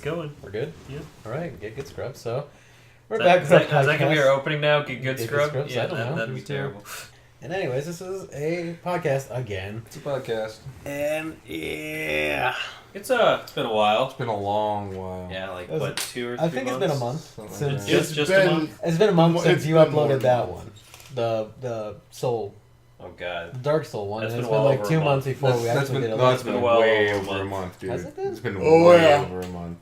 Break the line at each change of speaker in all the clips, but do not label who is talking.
going.
We're good?
Yeah.
Alright, get good scrubs. So, we're
Is
back
that,
for
is that going to be our opening now? Get good scrub?
Scrubs?
Yeah,
I don't know.
that'd be terrible.
And anyways, this is a podcast again.
It's a podcast.
And yeah.
It's been a while.
It's been a long while.
Yeah, like,
It was-
what, 2 or 3 months?
I think it's been a month
Something
since...
like that.
Just a month?
It's been a month since
It's
you
been more
uploaded
than
that
a month.
one. The Soul,
Oh, God.
Dark Soul one.
That's
And
been
it's been
well
like
over
2
a
months
month.
before we actually did a
no, it's
live
been
well
way
over a
over a
month.
month, dude.
Has it been?
It's been
Oh,
way
yeah.
over a month.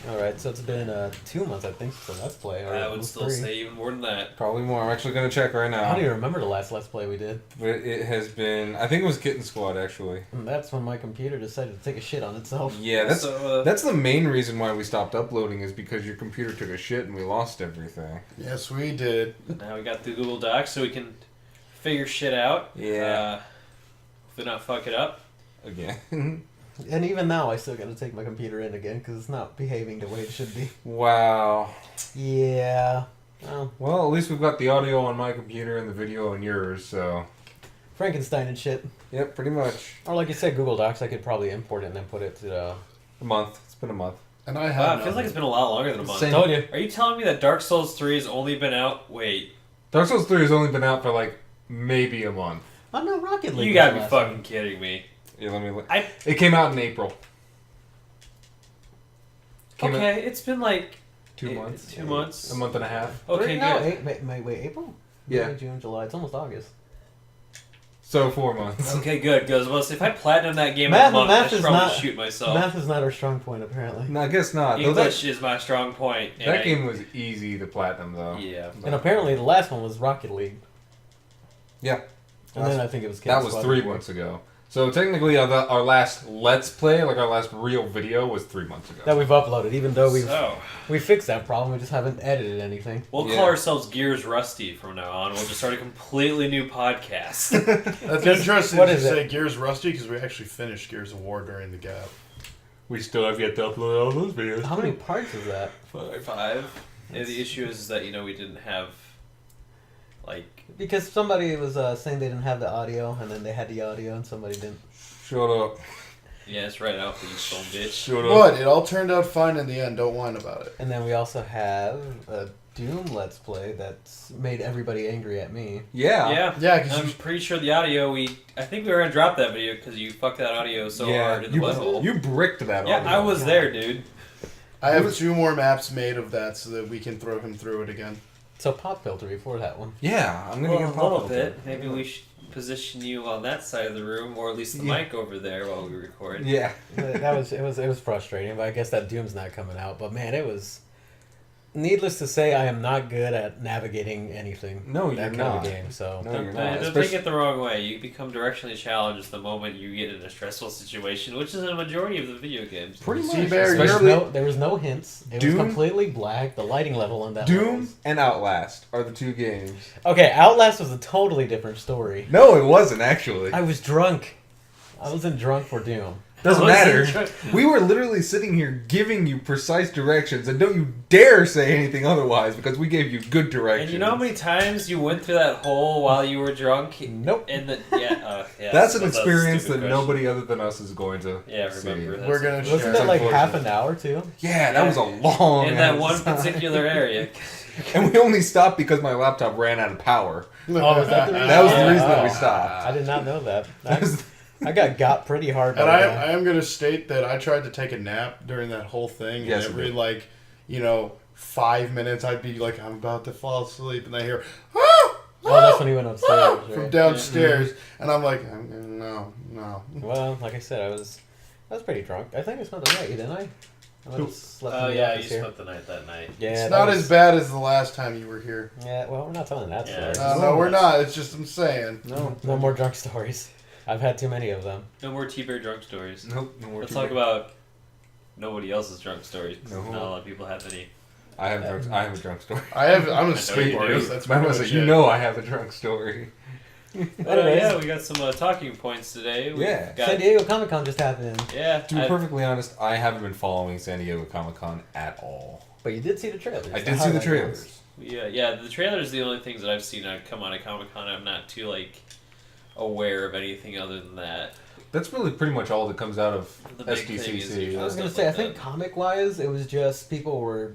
Alright, so it's been 2 months, I think, since the Let's Play. Or
I
it
would
was
still
3.
say even more than that.
Probably more. I'm actually going to check right
I
now.
don't even remember the last Let's Play we did.
But it has been... I think it was Kitten Squad, actually.
And that's when my computer decided to take a shit on itself.
Yeah, that's
So,
that's the main reason why we stopped uploading is because your computer took a shit and we lost everything.
Yes, we did.
now we got the Google Docs so we can figure shit out.
Yeah.
Hopefully not fuck it up.
Again.
And even now, I still gotta take my computer in again because it's not behaving the way it should be.
Wow.
Yeah.
Well, at least we've got the audio on my computer and the video on yours, so...
Frankenstein and shit.
Yep, pretty much.
Or like you said, Google Docs, I could probably import it and then put it to
A month. It's been a month.
And I
Wow,
have
it feels like it's been a lot longer than a month.
Same.
Told you.
Are you telling me that Dark Souls 3 has only been out? Wait.
Dark Souls 3 has only been out for like maybe a month.
Oh no, Rocket League.
You
was
gotta
the
be
last
fucking
one.
kidding me.
Yeah, let me look.
I
It came out in April. Came out
okay, it's been like
2 months.
2 months.
A month and a half.
Okay,
no,
good.
wait, April?
Yeah.
May, June, July. It's almost August.
So 4 months.
Okay, good. Because well, if I platinum that game in
Math-
a month, I
math
should
is
probably
not-
shoot myself.
Math is not our strong point, apparently.
No, I guess not. Though
English is my strong point. and
that
I-
game was easy to platinum, though.
Yeah.
And apparently the last one was Rocket League.
Yeah.
And then I think it was
That was 3 months ago. So technically, our last Let's Play, like our last real video, was 3 months ago.
That we've uploaded, even though
So,
we fixed that problem, we just haven't edited anything.
we'll
Yeah.
call ourselves Gears Rusty from now on. We'll just start a completely new podcast.
That's
Just-
interesting
what
to
is it?
say Gears Rusty because we actually finished Gears of War during the gap.
We still have yet to upload all those videos.
How many parts is that?
5. And the issue is that, we didn't have, like...
Because somebody was saying they didn't have the audio, and then they had the audio, and somebody didn't.
Shut up.
Yeah, it's right out for you, son bitch.
Shut up.
What? It all turned out fine in the end. Don't whine about it.
And then we also have a Doom Let's Play that's made everybody angry at me.
Yeah.
Yeah.
Yeah, because
I'm pretty sure the audio, I think we were going to drop that video because you fucked that audio so hard in the butthole.
you bricked that
Yeah,
audio.
I was there, dude.
I have 2 more maps made of that so that we can throw him through it again.
So pop filter before that one.
Yeah, I'm gonna
Well,
get
a
pop
little
filter.
bit. Maybe we should position you on that side of the room, or at least the
Yeah.
mic over there while we record.
Yeah.
It was frustrating, but I guess that Doom's not coming out. But man, it was. Needless to say, I am not good at navigating anything.
No,
that
you're
kind
not.
of game. So
No,
Don't,
you're
don't
not.
take
Especially-
it the wrong way. You become directionally challenged the moment you get in a stressful situation, which is a majority of the video games.
Pretty
See,
much.
Bear,
Especially
there was no hints. It
Doom-
was completely black. The lighting level on that
Doom
was...
and Outlast are the 2 games.
Okay, Outlast was a totally different story.
No, it wasn't actually.
I was drunk. I wasn't drunk for Doom.
Doesn't
I
matter.
wasn't
We were literally sitting here giving you precise directions, and don't you dare say anything otherwise because we gave you good directions.
And you know how many times you went through that hole while you were drunk?
Nope.
And yeah,
That's an
that was a
experience
stupid
that
question.
nobody other than us is going to
Yeah,
see.
remember that.
We're gonna
Wasn't
share.
it like
unfortunate.
half an hour too?
Yeah, that was a long.
in that
ass
one
time.
particular area.
And we only stopped because my laptop ran out of power.
Oh, is that the reason?
That was the
Yeah.
reason that we
Oh.
stopped.
I did not know that.
That was-
I got pretty hard.
And
by
I
that.
am going to state that I tried to take a nap during that whole thing.
Yes,
and
you
every,
did.
5 minutes, I'd be like, I'm about to fall asleep. And I hear,
Oh, that's when he went upstairs.
from
Right?
downstairs. And I'm like, no.
Well, like I said, I was pretty drunk. I think I spent the night, didn't I? I might have slept in
Oh
the
yeah, you
office here.
spent the night that night.
Yeah,
It's
that
not
was-
as bad as the last time you were here.
Yeah, well, we're not telling that
Yeah.
story.
No, we're not. It's just I'm saying.
No more drunk stories. I've had too many of them.
No more T-Bear drunk stories.
Nope, no more.
Let's
T-Bear.
talk about nobody else's drunk stories.
No.
Not a lot of people have any.
I have a drunk story.
I'm a
know you
skateboarder.
do.
That's
My
pretty
mother
much
said, you
it.
know I have a drunk story.
Anyways.
Yeah, we got some talking points today. We've
Yeah.
got,
San Diego Comic Con just happened.
yeah.
To be perfectly honest, I haven't been following San Diego Comic-Con at all.
But you did see the trailers.
I did see the trailers.
Yeah, the trailers are the only things that I've seen come out of Comic Con. I'm not too aware of anything other than that.
That's really pretty much all that comes out of
The big thing is
SDCC.
usually
I was gonna
stuff
say,
like
I think
that.
comic-wise, it was just people were.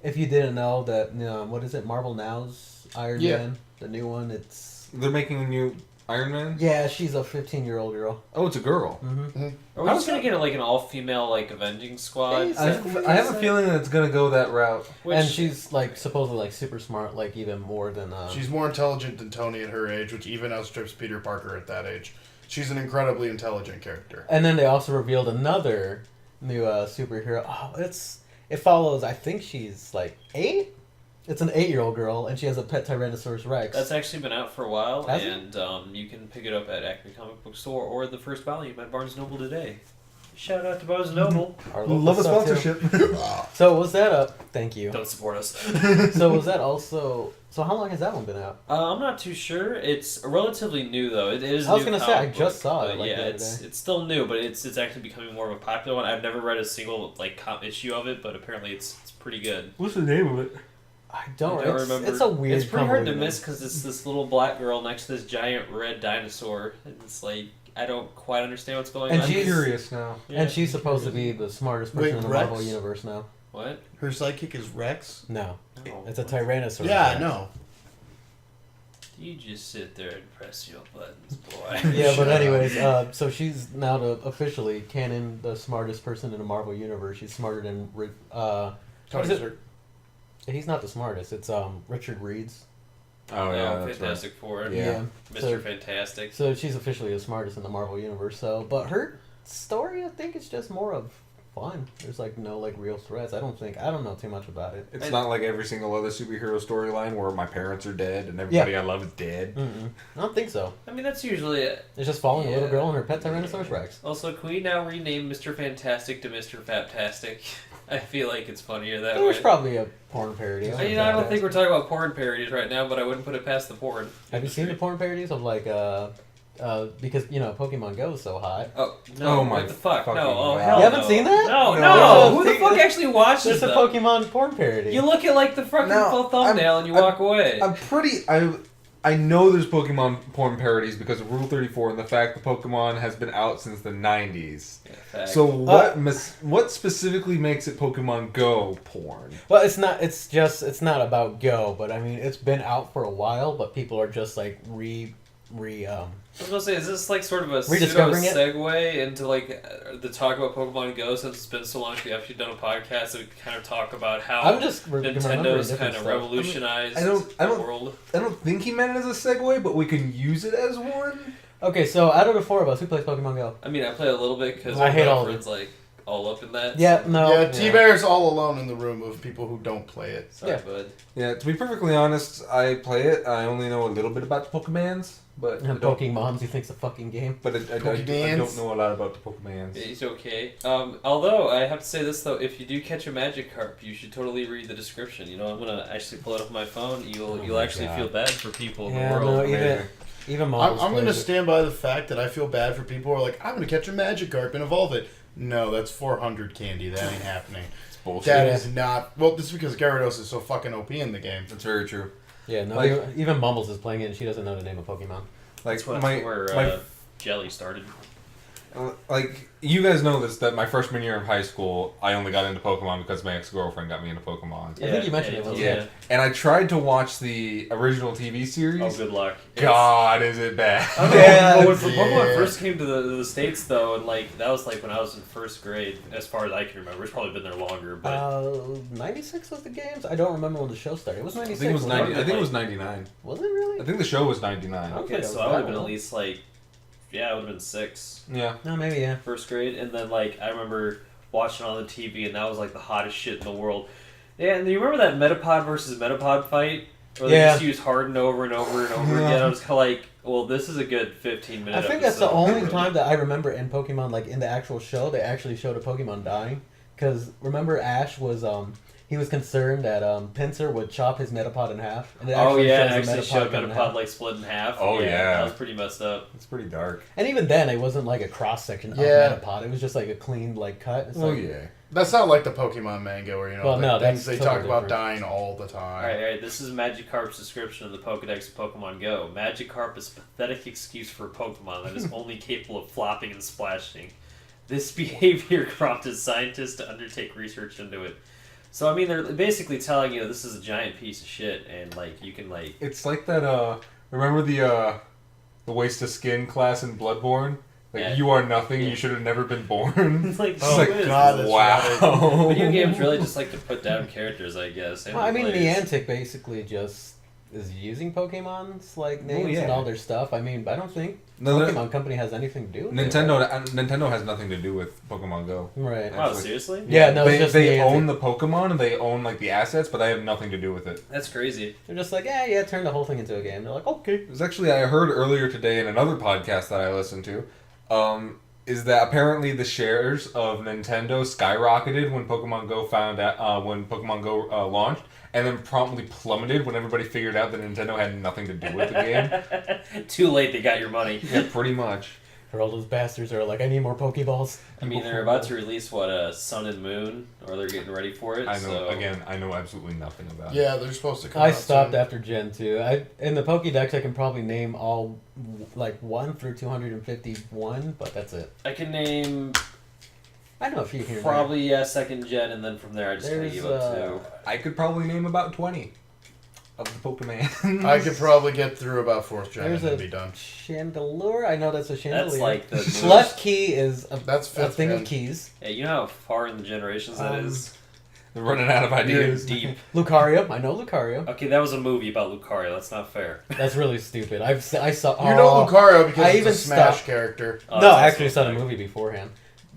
If you didn't know that, what is it? Marvel Now's Iron
Yeah.
Man, the new one. It's
They're making a new Iron Man?
yeah, she's a 15-year-old girl.
Oh, it's a girl.
Mm-hmm.
Are we just gonna get like an all-female like avenging squad?
I have a feeling that it's going to go that route.
And she's like supposedly like super smart, like even more than.
She's more intelligent than Tony at her age, which even outstrips Peter Parker at that age. She's an incredibly intelligent character.
And then they also revealed another new superhero. Oh, it follows. I think she's like 8. It's an 8-year-old girl, and she has a pet Tyrannosaurus Rex.
That's actually been out for a while,
Has it?
and you can pick it up at Acme Comic Book Store or the first volume at Barnes & Noble today. Shout out to Barnes & Noble.
Our local
Love a
stuff, too.
sponsorship.
So was that a? Thank you.
Don't support us.
So was that also? So how long has that one been out?
I'm not too sure. It's relatively new though. It is.
I was
new
gonna say, I
comic
just
book,
saw it,
but
like,
yeah,
the other
it's
day.
it's still new, but it's actually becoming more of a popular one. I've never read a single like issue of it, but apparently it's pretty good.
What's the name of it?
I don't,
I don't
it's,
remember.
It's a weird.
It's pretty hard to
convoluted
miss because it's this little black girl next to this giant red dinosaur. And it's like I don't quite understand what's going
And
on.
I'm
she's-
curious now.
Yeah.
And she's supposed to be the smartest person
Wait,
in the
Rex?
Marvel universe now.
What?
Her sidekick is Rex?
No,
No.
it's a Tyrannosaurus.
Yeah, I
Rex.
know.
You just sit there and press your buttons, boy.
Yeah, but
Shut
anyways, so she's now officially canon the smartest person in the Marvel universe. She's smarter than what
Tony
is it?
Stark.
He's not the smartest. It's Richard Reed's.
Oh, yeah, that's right.
Fantastic Four.
Yeah.
Mr.
So,
Fantastic.
so she's officially the smartest in the Marvel universe. So, but her story, I think, it's just more of fun. There's like no like real threats. I don't know too much about it.
It's not like every single other superhero storyline where my parents are dead and everybody I love is dead.
Mm-mm. I don't think so.
I mean, that's usually it.
It's just following a little
Yeah.
girl and her pet Tyrannosaurus Rex.
Also, can we now rename Mr. Fantastic to Mr. Faptastic? I feel like it's funnier that
There's
way.
probably a porn parody.
I don't think we're talking about porn parodies right now, but I wouldn't put it past the porn.
Have you seen the porn parodies of like because Pokemon Go is so hot.
Oh no!
Oh my
what the fuck?
fucking
No! Oh
God.
hell!
You haven't
no.
seen that?
No!
No.
No! Who the
Think-
fuck actually watches
There's a
them?
Pokemon porn parody.
You look at like the fucking
No,
full thumbnail and you
I'm-
walk away.
I'm pretty. I know there's Pokemon porn parodies because of Rule 34 and the fact that Pokemon has been out since the 90s.
Yeah, fact.
So what specifically makes it Pokemon Go porn?
Well, it's not. It's not about Go, but I mean, it's been out for a while, but people are just like
I was gonna say, is this like sort of a pseudo
Rediscovering it?
segue into like the talk about Pokemon Go since it's been so long since we've actually done a podcast that we kind of talk about how
I'm just remembering
Nintendo's
different
kind of
stuff.
revolutionized
I don't-
the world.
I don't think he meant it as a segue, but we can use it as one.
Okay, so out of the 4 of us, who plays Pokemon Go?
I mean, I play a little bit because
I hate
my
all of
friends like all up in that.
Yeah, no.
Yeah, T-Bear's all alone in the room of people who don't play it.
Sorry,
Yeah.
bud.
Yeah, to be perfectly honest, I play it. I only know a little bit about the Pokemans, but I
And
don't,
Pokemon's, he thinks a fucking game.
but I
Pokemans?
don't know a lot about the Pokemans.
It's okay. Although I have to say this though, if you do catch a Magikarp, you should totally read the description. You know, I'm gonna actually pull it up on my phone. You'll
my
actually
God.
feel bad for people in
Yeah,
the world.
no,
Amazing.
even
I'm
Marvel's
going to
plays it.
stand by the fact that I feel bad for people who are like, I'm going to catch a Magikarp and evolve it. No, that's 400 candy. That ain't happening.
It's bullshit.
That is not... Well, this is because Gyarados is so fucking OP in the game.
That's very true.
Yeah, no,
Like-
even Mumbles is playing it and she doesn't know the name of Pokemon.
Like
That's what,
my
where Jelly started.
like you guys know this that my freshman year of high school, I only got into Pokemon because my ex-girlfriend got me into Pokemon.
I think you mentioned it, wasn't
Yeah. And I tried to watch the original TV series.
Oh, good luck.
God, is it bad?
Yeah.
When
Yeah.
Pokemon first came to the States, though, and like that was like when I was in first grade, as far as I can remember. It's probably been there longer, but
96 was the games? I don't remember when the show started. It was
I
96.
think it was
wasn't
90. I think it was 99.
Was it really?
I think the show was 99.
Okay,
okay, so I would have been at least like, yeah, I would have been 6,
Yeah.
No, maybe, yeah.
first grade, and then like I remember watching on the TV, and that was like the hottest shit in the world. Yeah, and you remember that Metapod versus Metapod fight? Where they
Yeah.
just used Harden over and over and over again. I was kind of like, well, this is a good 15-minute
I think that's the only time that I remember in Pokemon, like in the actual show, they actually showed a Pokemon dying. Because remember, Ash was he was concerned that Pinsir would chop his Metapod in half. And it
Oh
actually
yeah,
shows
and
the
actually showed
cut in
Metapod
half.
like split in half.
Oh, yeah.
That was pretty messed up.
It's pretty dark.
And even then, it wasn't like a cross section
Yeah.
of Metapod. It was just like a clean like cut. It's
Oh
like,
yeah.
That's not like the Pokemon manga where,
Well, no,
things
that's
they
totally
talk about
different.
dying all the time.
Alright, this is Magikarp's description of the Pokedex of Pokemon Go. Magikarp is a pathetic excuse for a Pokemon that is only capable of flopping and splashing. This behavior prompted scientists to undertake research into it. So, I mean, they're basically telling you this is a giant piece of shit, and, like, you can, like...
It's like that, remember the waste of skin class in Bloodborne? Like,
Yeah.
you are nothing,
Yeah.
you should have never been born.
It's like,
Oh,
so
like,
is.
God, that's
wow.
Video games really just like to put down characters, I guess. and
Well, I mean,
players.
Niantic basically just is using Pokemon's like names
yeah.
and all their stuff. I mean, I don't think
No,
Pokemon Company has anything to do with it.
Nintendo has nothing to do with Pokemon Go.
Right.
Wow,
Actually.
seriously?
Yeah, no,
they
it's just
they
Niantic.
own the Pokemon and they own like the assets, but they have nothing to do with it.
That's crazy.
They're just like, yeah, turn the whole thing into a game. They're like, okay.
It was actually I heard earlier today in another podcast that I listened to, is that apparently the shares of Nintendo skyrocketed when Pokemon Go launched, and then promptly plummeted when everybody figured out that Nintendo had nothing to do with the game.
Too late, they got your money.
Yeah, pretty much.
For all those bastards are like, I need more Pokeballs.
I mean, they're about to release, Sun and Moon, or they're getting ready for it.
I know.
So.
Again, I know absolutely nothing about it.
Yeah, they're supposed to come
I
out
stopped
soon.
after Gen 2. In the Pokédex, I can probably name all, like, 1 through 251, but that's it.
I can name
I know a few here.
probably, second gen, and then from there I just kind of
There's,
give up too.
I could probably name about 20 of the Pokemon.
I could probably get through about 4th gen
There's
and
a
be done.
Chandelure. I know that's a chandelier.
That's like the
Left key is
That's
a
5th
thing
gen.
of keys.
Yeah, you know how far in the generations that is?
They're running out of
You're
ideas.
deep.
Lucario. I know Lucario.
Okay, that was a movie about Lucario. That's not fair.
That's really stupid. I saw.
You know Lucario because
I
he's
even
a Smash
stopped-
character.
Oh,
No,
that's
I actually
also
saw the
fair.
movie beforehand.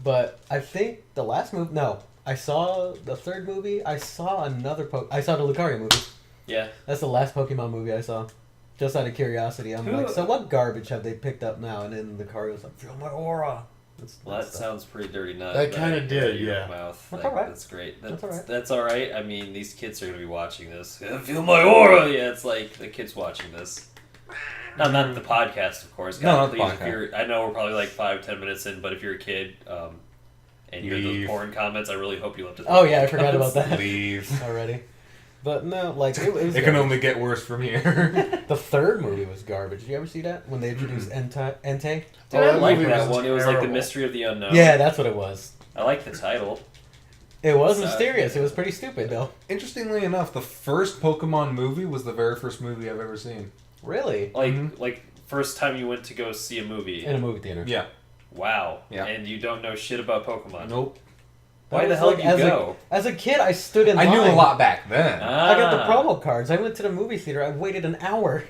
But I think the last movie. No, I saw the third movie. I saw another. I saw the Lucario movie.
Yeah.
That's the last Pokemon movie I saw. Just out of curiosity, I'm
Who-
like, so what garbage have they picked up now? And then Lucario's like, feel my aura.
Well, that sounds pretty dirty nut.
That kinda
right
did,
in your
yeah.
Mouth.
That's
Like,
alright.
That's great.
That's alright.
That's alright. I mean, these kids are going to be watching this. Feel my aura! Yeah, it's like the kids watching this. No, not the podcast, of course.
No,
God,
not the
please, if
podcast.
you're, I know we're probably like 5-10 minutes in, but if you're a kid and you're those
Leave.
porn comments, I really hope you left it.
Oh yeah, I forgot about that
Leave.
already. But no, like it was.
It can
garbage.
only get worse from here.
The third movie was garbage. Did you ever see that when they introduced Entei?
Dude,
Oh,
I
that
like
movie
that
was
one. It was like the
terrible.
mystery of the unknown.
Yeah, that's what it was.
I like the title.
It was
So-
mysterious. It was pretty stupid though.
Interestingly enough, the first Pokemon movie was the very first movie I've ever seen.
Really?
Like first time you went to go see a movie.
In a movie theater.
Yeah.
Wow.
Yeah.
And you don't know shit about Pokemon.
Nope.
Why
That
the
was
hell
like,
did you
as
go?
As a kid, I stood in
I
line.
knew a lot back then.
I got the
Ah.
promo cards. I went to the movie theater. I waited an hour.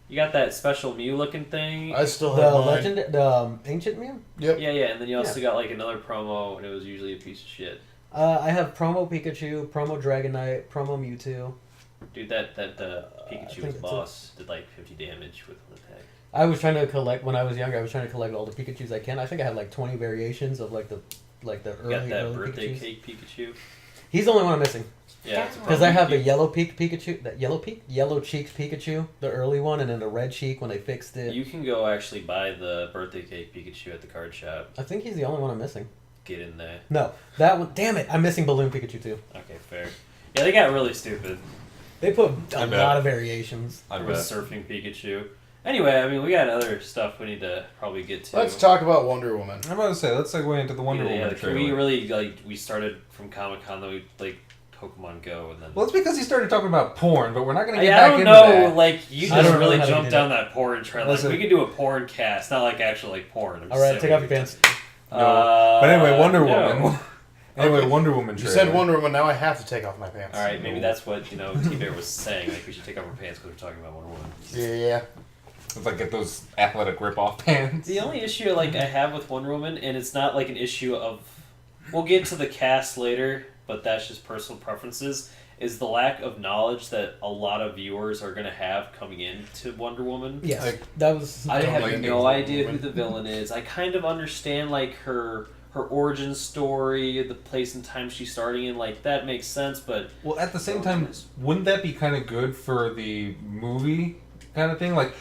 You got that special Mew looking thing.
I still
The
have mine.
legend, the ancient Mew.
Yep.
Yeah, and then you also got like another promo, and it was usually a piece of shit.
I have promo Pikachu, promo Dragonite, promo Mewtwo.
Dude, that
I
Pikachu
think
was
that's
boss did like 50 damage with one attack.
I was trying to collect when I was younger. I was trying to collect all the Pikachu's I can. I think I had like 20 variations of like the
You
early
got that
early
birthday
Pikachu's.
cake Pikachu.
He's the only one I'm missing
Yeah, it's a
because I
promo
have the
Pikachu.
yellow Pikachu, that yellow cheeked Pikachu, the early one, and then the red cheek when they fixed it.
You can go actually buy the birthday cake Pikachu at the card shop.
I think he's the only one I'm missing.
Get in there.
No, that one. Damn it! I'm missing Balloon Pikachu too.
Okay, fair. Yeah, they got really stupid.
They put
I
a
bet.
lot of variations.
I
There
bet.
was surfing Pikachu. Anyway, I mean, we got other stuff we need to probably get to.
Let's talk about Wonder Woman.
I'm about to say, let's segue into the Wonder
yeah,
Woman
can
trailer.
we really we started from Comic Con, then we like Pokemon Go, and then.
Well, it's because he started talking about porn, but we're not going to
I
get back
don't
into
know,
that.
like you
I
just
don't know
really
how to
jumped
do
down that porn trail. Like,
Listen.
we could do a porn cast, not like actual like porn. I'm
All
just
right,
saying
take
we
off your
could-
pants.
But anyway, Wonder
no.
Woman. Anyway,
Okay.
Wonder Woman
You
trailer.
said Wonder Woman, now I have to take off my pants.
All right, maybe that's what T-Bear was saying. Like we should take off our pants because we're talking about Wonder Woman.
Yeah.
It's like get those athletic rip-off pants.
The only issue like I have with Wonder Woman, and it's not like an issue of, we'll get to the cast later, but that's just personal preferences, is the lack of knowledge that a lot of viewers are going to have coming into Wonder Woman.
Yes,
Like,
that was.
I
Don't
have
like
no
Wonder
idea who
Woman.
the villain is. I kind of understand like her origin story, the place and time she's starting in, like that makes sense, but
Well, at the same time, wouldn't that be kind of good for the movie kind of thing? Like,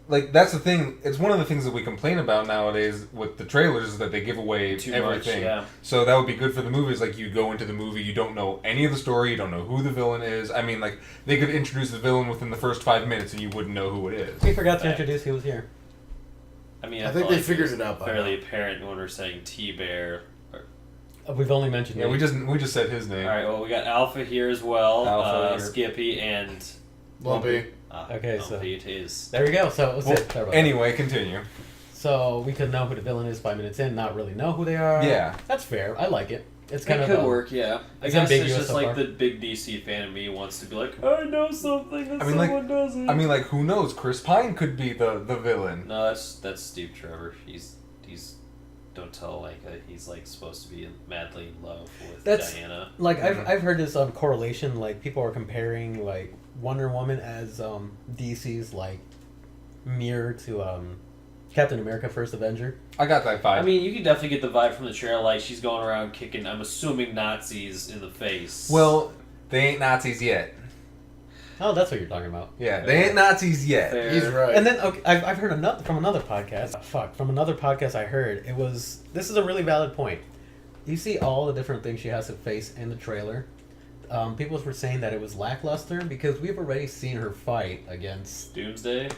like that's the thing. It's one of the things that we complain about nowadays with the trailers is that they give away
Too
everything.
much, yeah.
So that would be good for the movies. Like you go into the movie, you don't know any of the story, you don't know who the villain is. I mean, like they could introduce the villain within the first 5 minutes, and you wouldn't know who it is.
We forgot to introduce who was here.
I mean,
I think
felt
they
like
figured
was
it out by
fairly
now.
apparent when we're saying T-Bear.
We've only mentioned
Yeah, we just said his name.
All right, well, we got Alpha here as well,
Alpha here.
Skippy, and
Lumpy.
Okay, so-
Lumpy it is.
There we go. So that was
Well,
it. Sorry about
anyway, continue.
that. So we could know who the villain is 5 minutes in, not really know who they are.
Yeah.
That's fair. I like it. It's kind
It
of
could work, yeah. I
it's
guess it's
ambiguous
just
so
like
far.
the big DC fan of me wants to be like, I know something that
I mean, like-
someone doesn't.
I mean, like who knows? Chris Pine could be the villain.
No, that's Steve Trevor. He's don't tell he's like supposed to be madly in love with
That's-
Diana.
Like I've heard this correlation. Like people are comparing like Wonder Woman as DC's like mirror to Captain America: First Avenger.
I got that vibe.
I mean, you can definitely get the vibe from the trailer, like she's going around kicking, I'm assuming, Nazis in the face.
well, they ain't Nazis yet.
Oh, that's what you're talking about.
Yeah, they ain't Nazis yet.
Fair.
He's right.
And then okay, I've heard from another podcast. From another podcast I heard it was. This is a really valid point. You see all the different things she has to face in the trailer. People were saying that it was lackluster because we've already seen her fight against
Doomsday?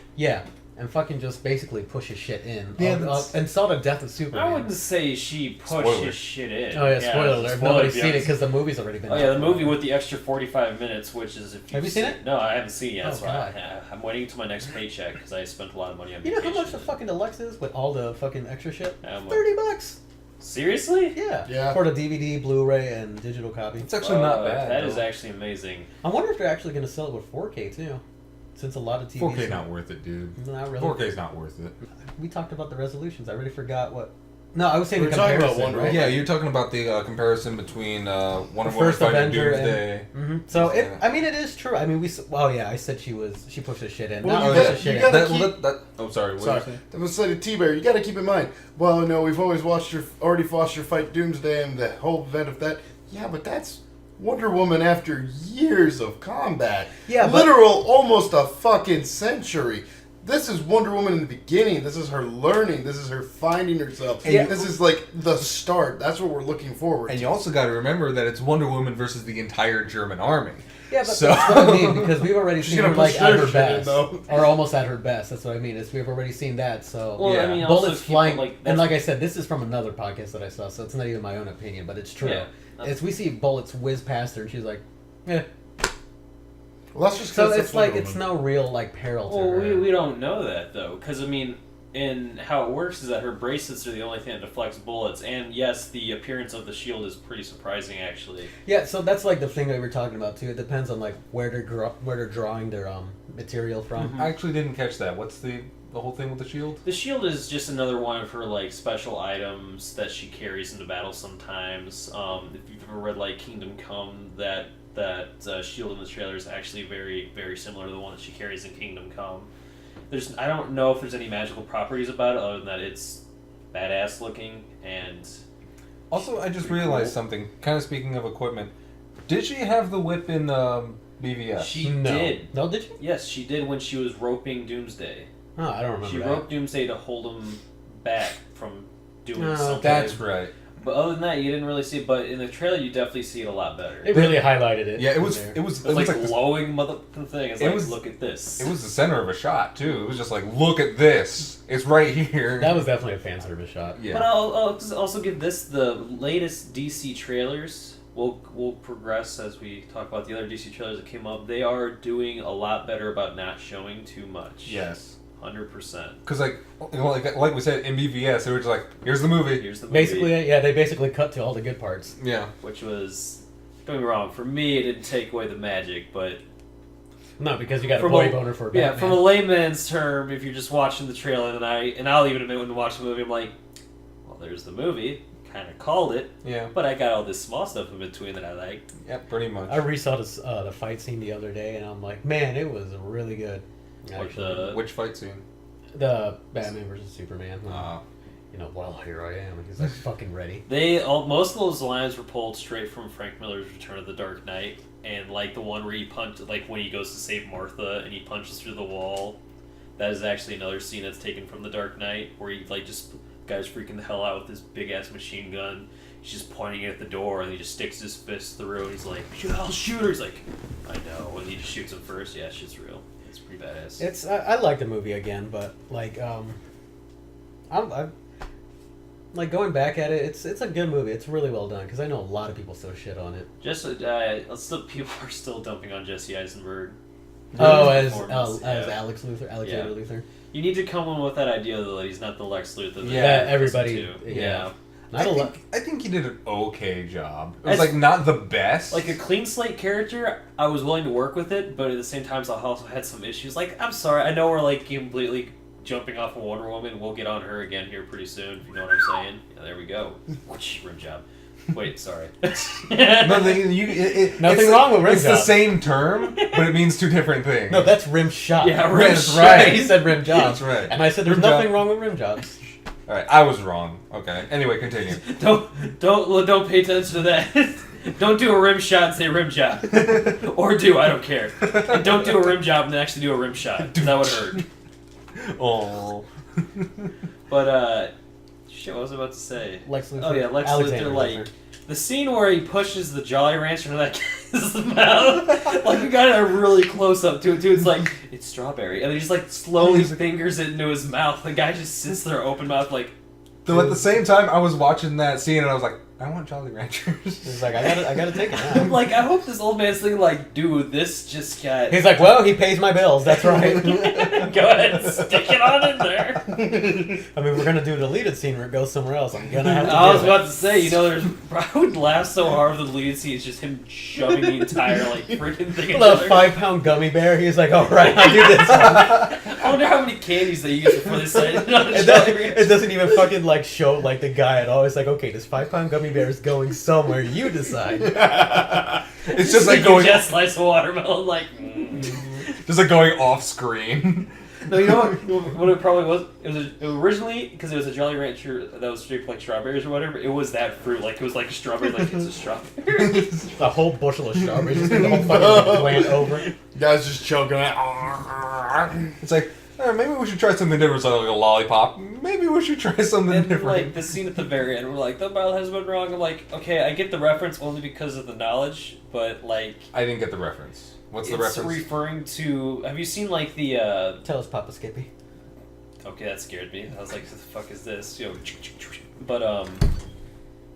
and fucking just basically pushes shit in.
Yeah, that's-
And saw the death of Superman.
I wouldn't say she pushed
Spoiler.
his shit in.
Oh yeah, spoiler alert!
spoiler,
Nobody's
to be
seen it
honest.
because the movie's already been.
Oh
out
yeah, the
for a
movie
while.
with the extra 45 minutes, which is if
Have you seen it?
No, I haven't seen it yet.
Oh,
That's why
God.
I'm waiting until my next paycheck because I spent a lot of money on
You know
vacation.
how much the fucking deluxe is with all the fucking extra shit?
How much?
$30.
Seriously?
Yeah.
Yeah.
For the DVD, Blu-ray, and digital copy.
It's actually not
Fuck,
bad.
That is
though.
actually amazing.
I wonder if they're actually going to sell it with 4K too, since a lot of TVs.
4K not worth it, dude.
Not really.
4K's not worth it.
We talked about the resolutions. I already forgot what. No, I was saying
We
the
were talking about
comparison,
Wonder
right?
Yeah, you're talking about the comparison between Wonder Woman
First
fighting
Avenger
Doomsday.
Mm-hmm. So it.
Yeah.
I mean, it is true. I mean, well, yeah. I said she pushed the shit in.
Well,
Not
you
pushed
gotta-
the shit
you
in.
gotta-
Oh, sorry. What
Sorry,
did you say?
I was saying to T-Bear, you got to keep in mind. Well, no, we've already watched your fight Doomsday and the whole event of that. Yeah, but that's Wonder Woman after years of combat.
Yeah, but-
literal, almost a fucking century. This is Wonder Woman in the beginning. This is her learning. This is her finding herself.
Yeah.
This is like the start. That's what we're looking forward
And
to.
you also got to remember that it's Wonder Woman versus the entire German army.
Yeah, but
So-
that's what I mean because we've already
She's
seen
gonna
her like
push
at
their
her
shit in,
best,
though.
or almost at her best. That's what I mean. Is we've already seen that. So
Well,
Yeah.
I mean, also
bullets
keep
flying,
it, like,
and
that's-
like I said, this is from another podcast that I saw, so it's not even my own opinion, but it's true.
Yeah.
It's we see bullets whiz past her, and she's like, "Yeah."
Well, that's just
So
'cause
it's
that's
like
Wonder
it's
Woman.
no real like peril to
Well,
her.
we don't know that though, because I mean, and how it works is that her bracelets are the only thing that deflects bullets, and yes, the appearance of the shield is pretty surprising actually.
Yeah, so that's like the thing that we were talking about too. It depends on like where they're drawing their material from.
I actually didn't catch that. What's the whole thing with the shield?
The shield is just another one of her like special items that she carries into battle sometimes. If you've ever read like Kingdom Come, that shield in the trailer is actually very very similar to the one that she carries in Kingdom Come. I don't know if there's any magical properties about it other than that it's badass looking and
Also, I just realized something. Kind of speaking of equipment, did she have the whip in BVS?
she
no.
did.
No, did you?
Yes, she did when she was roping Doomsday.
Oh, I don't remember
She
that.
roped Doomsday to hold him back from doing
Oh,
something.
That's right.
But other than that, you didn't really see it. But in the trailer, you definitely see it a lot better.
It really highlighted it.
Yeah, it was.
there.
It was.
It's like
like the,
glowing motherfucking thing. It's
It
like,
was-
look at this.
it was the center of a shot too. It was just like, look at this. It's right here.
That was definitely a fan service shot.
Yeah.
But I'll just also give this the latest DC trailers. We'll progress as we talk about the other DC trailers that came up. They are doing a lot better about not showing too much.
Yes.
100%.
Because like we said in BVS, they were just like, here's the movie.
Here's the movie.
Basically, yeah, they basically cut to all the good parts.
Yeah.
Which was, don't get me wrong, for me it didn't take away the magic, but
No, because you got a
From
boy
a-
boner for
yeah,
Batman.
from a layman's term, if you're just watching the trailer, and I'll even admit when watching the movie, I'm like, well, there's the movie, kind of called it,
Yeah.
but I got all this small stuff in between that I liked.
Yeah. Pretty much.
I resaw this, the fight scene the other day, and I'm like, man, it was really good.
What
Actually,
Which fight scene?
the Batman versus Superman.
Uh,
You know, well, here I am. He's like fucking ready.
Most of those lines were pulled straight from Frank Miller's Return of the Dark Knight, and like the one where he punched, like when he goes to save Martha and he punches through the wall. that is actually another scene that's taken from The Dark Knight, where he like just guy's freaking the hell out with this big ass machine gun. He's just pointing it at the door, and he just sticks his fist through. And he's like, "I'll shoot her." He's like, "I know." And he just shoots him first. Yeah, shit's real. It's pretty badass.
I like the movie again, but like I'm like going back at it. It's a good movie. It's really well done because I know a lot of people still shit on it.
People are still dumping on Jesse Eisenberg.
Oh, as
Yeah.
Alexander Luthor.
You need to come in with that idea though that he's not the Lex Luthor. That
Yeah,
they
everybody-
listen to.
yeah.
I think he did an okay job. It was like not the best.
Like a clean slate character, I was willing to work with it, but at the same time, I also had some issues. Like, I'm sorry, I know we're like completely jumping off of Wonder Woman. We'll get on her again here pretty soon, if you know what I'm saying. Yeah, there we go. Rim job. Wait, sorry.
Nothing wrong with rim
It's
job.
the same term, but it means two different things.
No, that's rim shot.
Yeah, rim
That's
shot.
right.
He said rim jobs.
That's right.
And I said there's
Rim
nothing
job.
wrong with rim jobs.
All right, I was wrong. Okay. Anyway, continue.
Don't pay attention to that. Don't do a rim shot and say rim job. Or do, I don't care. And don't do a rim job and then actually do a rim shot. That would hurt.
Oh.
But, shit, what was I about to say?
Lex Luthor.
Oh yeah, Lex
Alexander
Luthor, like, the scene where he pushes the Jolly Rancher into that guy's mouth, like, we got a really close up to it, too. It's like, it's strawberry. And he just, like, slowly fingers it into his mouth. The guy just sits there open mouth, like...
Though at the same time, I was watching that scene and I was like, I want Jolly Ranchers.
He's like, I gotta take it
I'm
now.
like, I hope this old man's thinking, like, dude, this just got...
He's like, well, he pays my bills. That's right.
Go ahead, stick it on in there.
I mean, we're gonna do a deleted scene where it goes somewhere else. I'm gonna have to.
I was
do it.
about to say, you know, I would laugh so hard with the lead scene. It's just him shoving the entire, like, freaking thing in
Little
there.
5-pound gummy bear. He's like, all right, I'll do this one.
I wonder how many candies they use before they say it on the
It
Jolly
doesn't,
Rancher.
it doesn't even fucking like show like the guy at all. It's like, okay, this 5-pound gummy bear is going somewhere. You decide.
It's just like
You
going,
just slice a watermelon, like...
just like going off screen.
No, you know what it probably was? It was originally, because it was a Jolly Rancher that was shaped like strawberries or whatever, it was that fruit. Like, it was like a strawberry, like it's a strawberry.
A whole bushel of strawberries. Just the whole fucking plant over.
Guys just choking on.
It's like, maybe we should try something different, so like a lollipop. Maybe we should try something
And
different.
like the scene at the very end, we're like, the bile has been wrong. I'm like, okay, I get the reference only because of the knowledge, but like,
I didn't get the reference. What's the
it's
reference?
referring to. Have you seen like the?
Tell us, Papa Skippy.
Okay, that scared me. I was like, "The fuck is this?" You know, but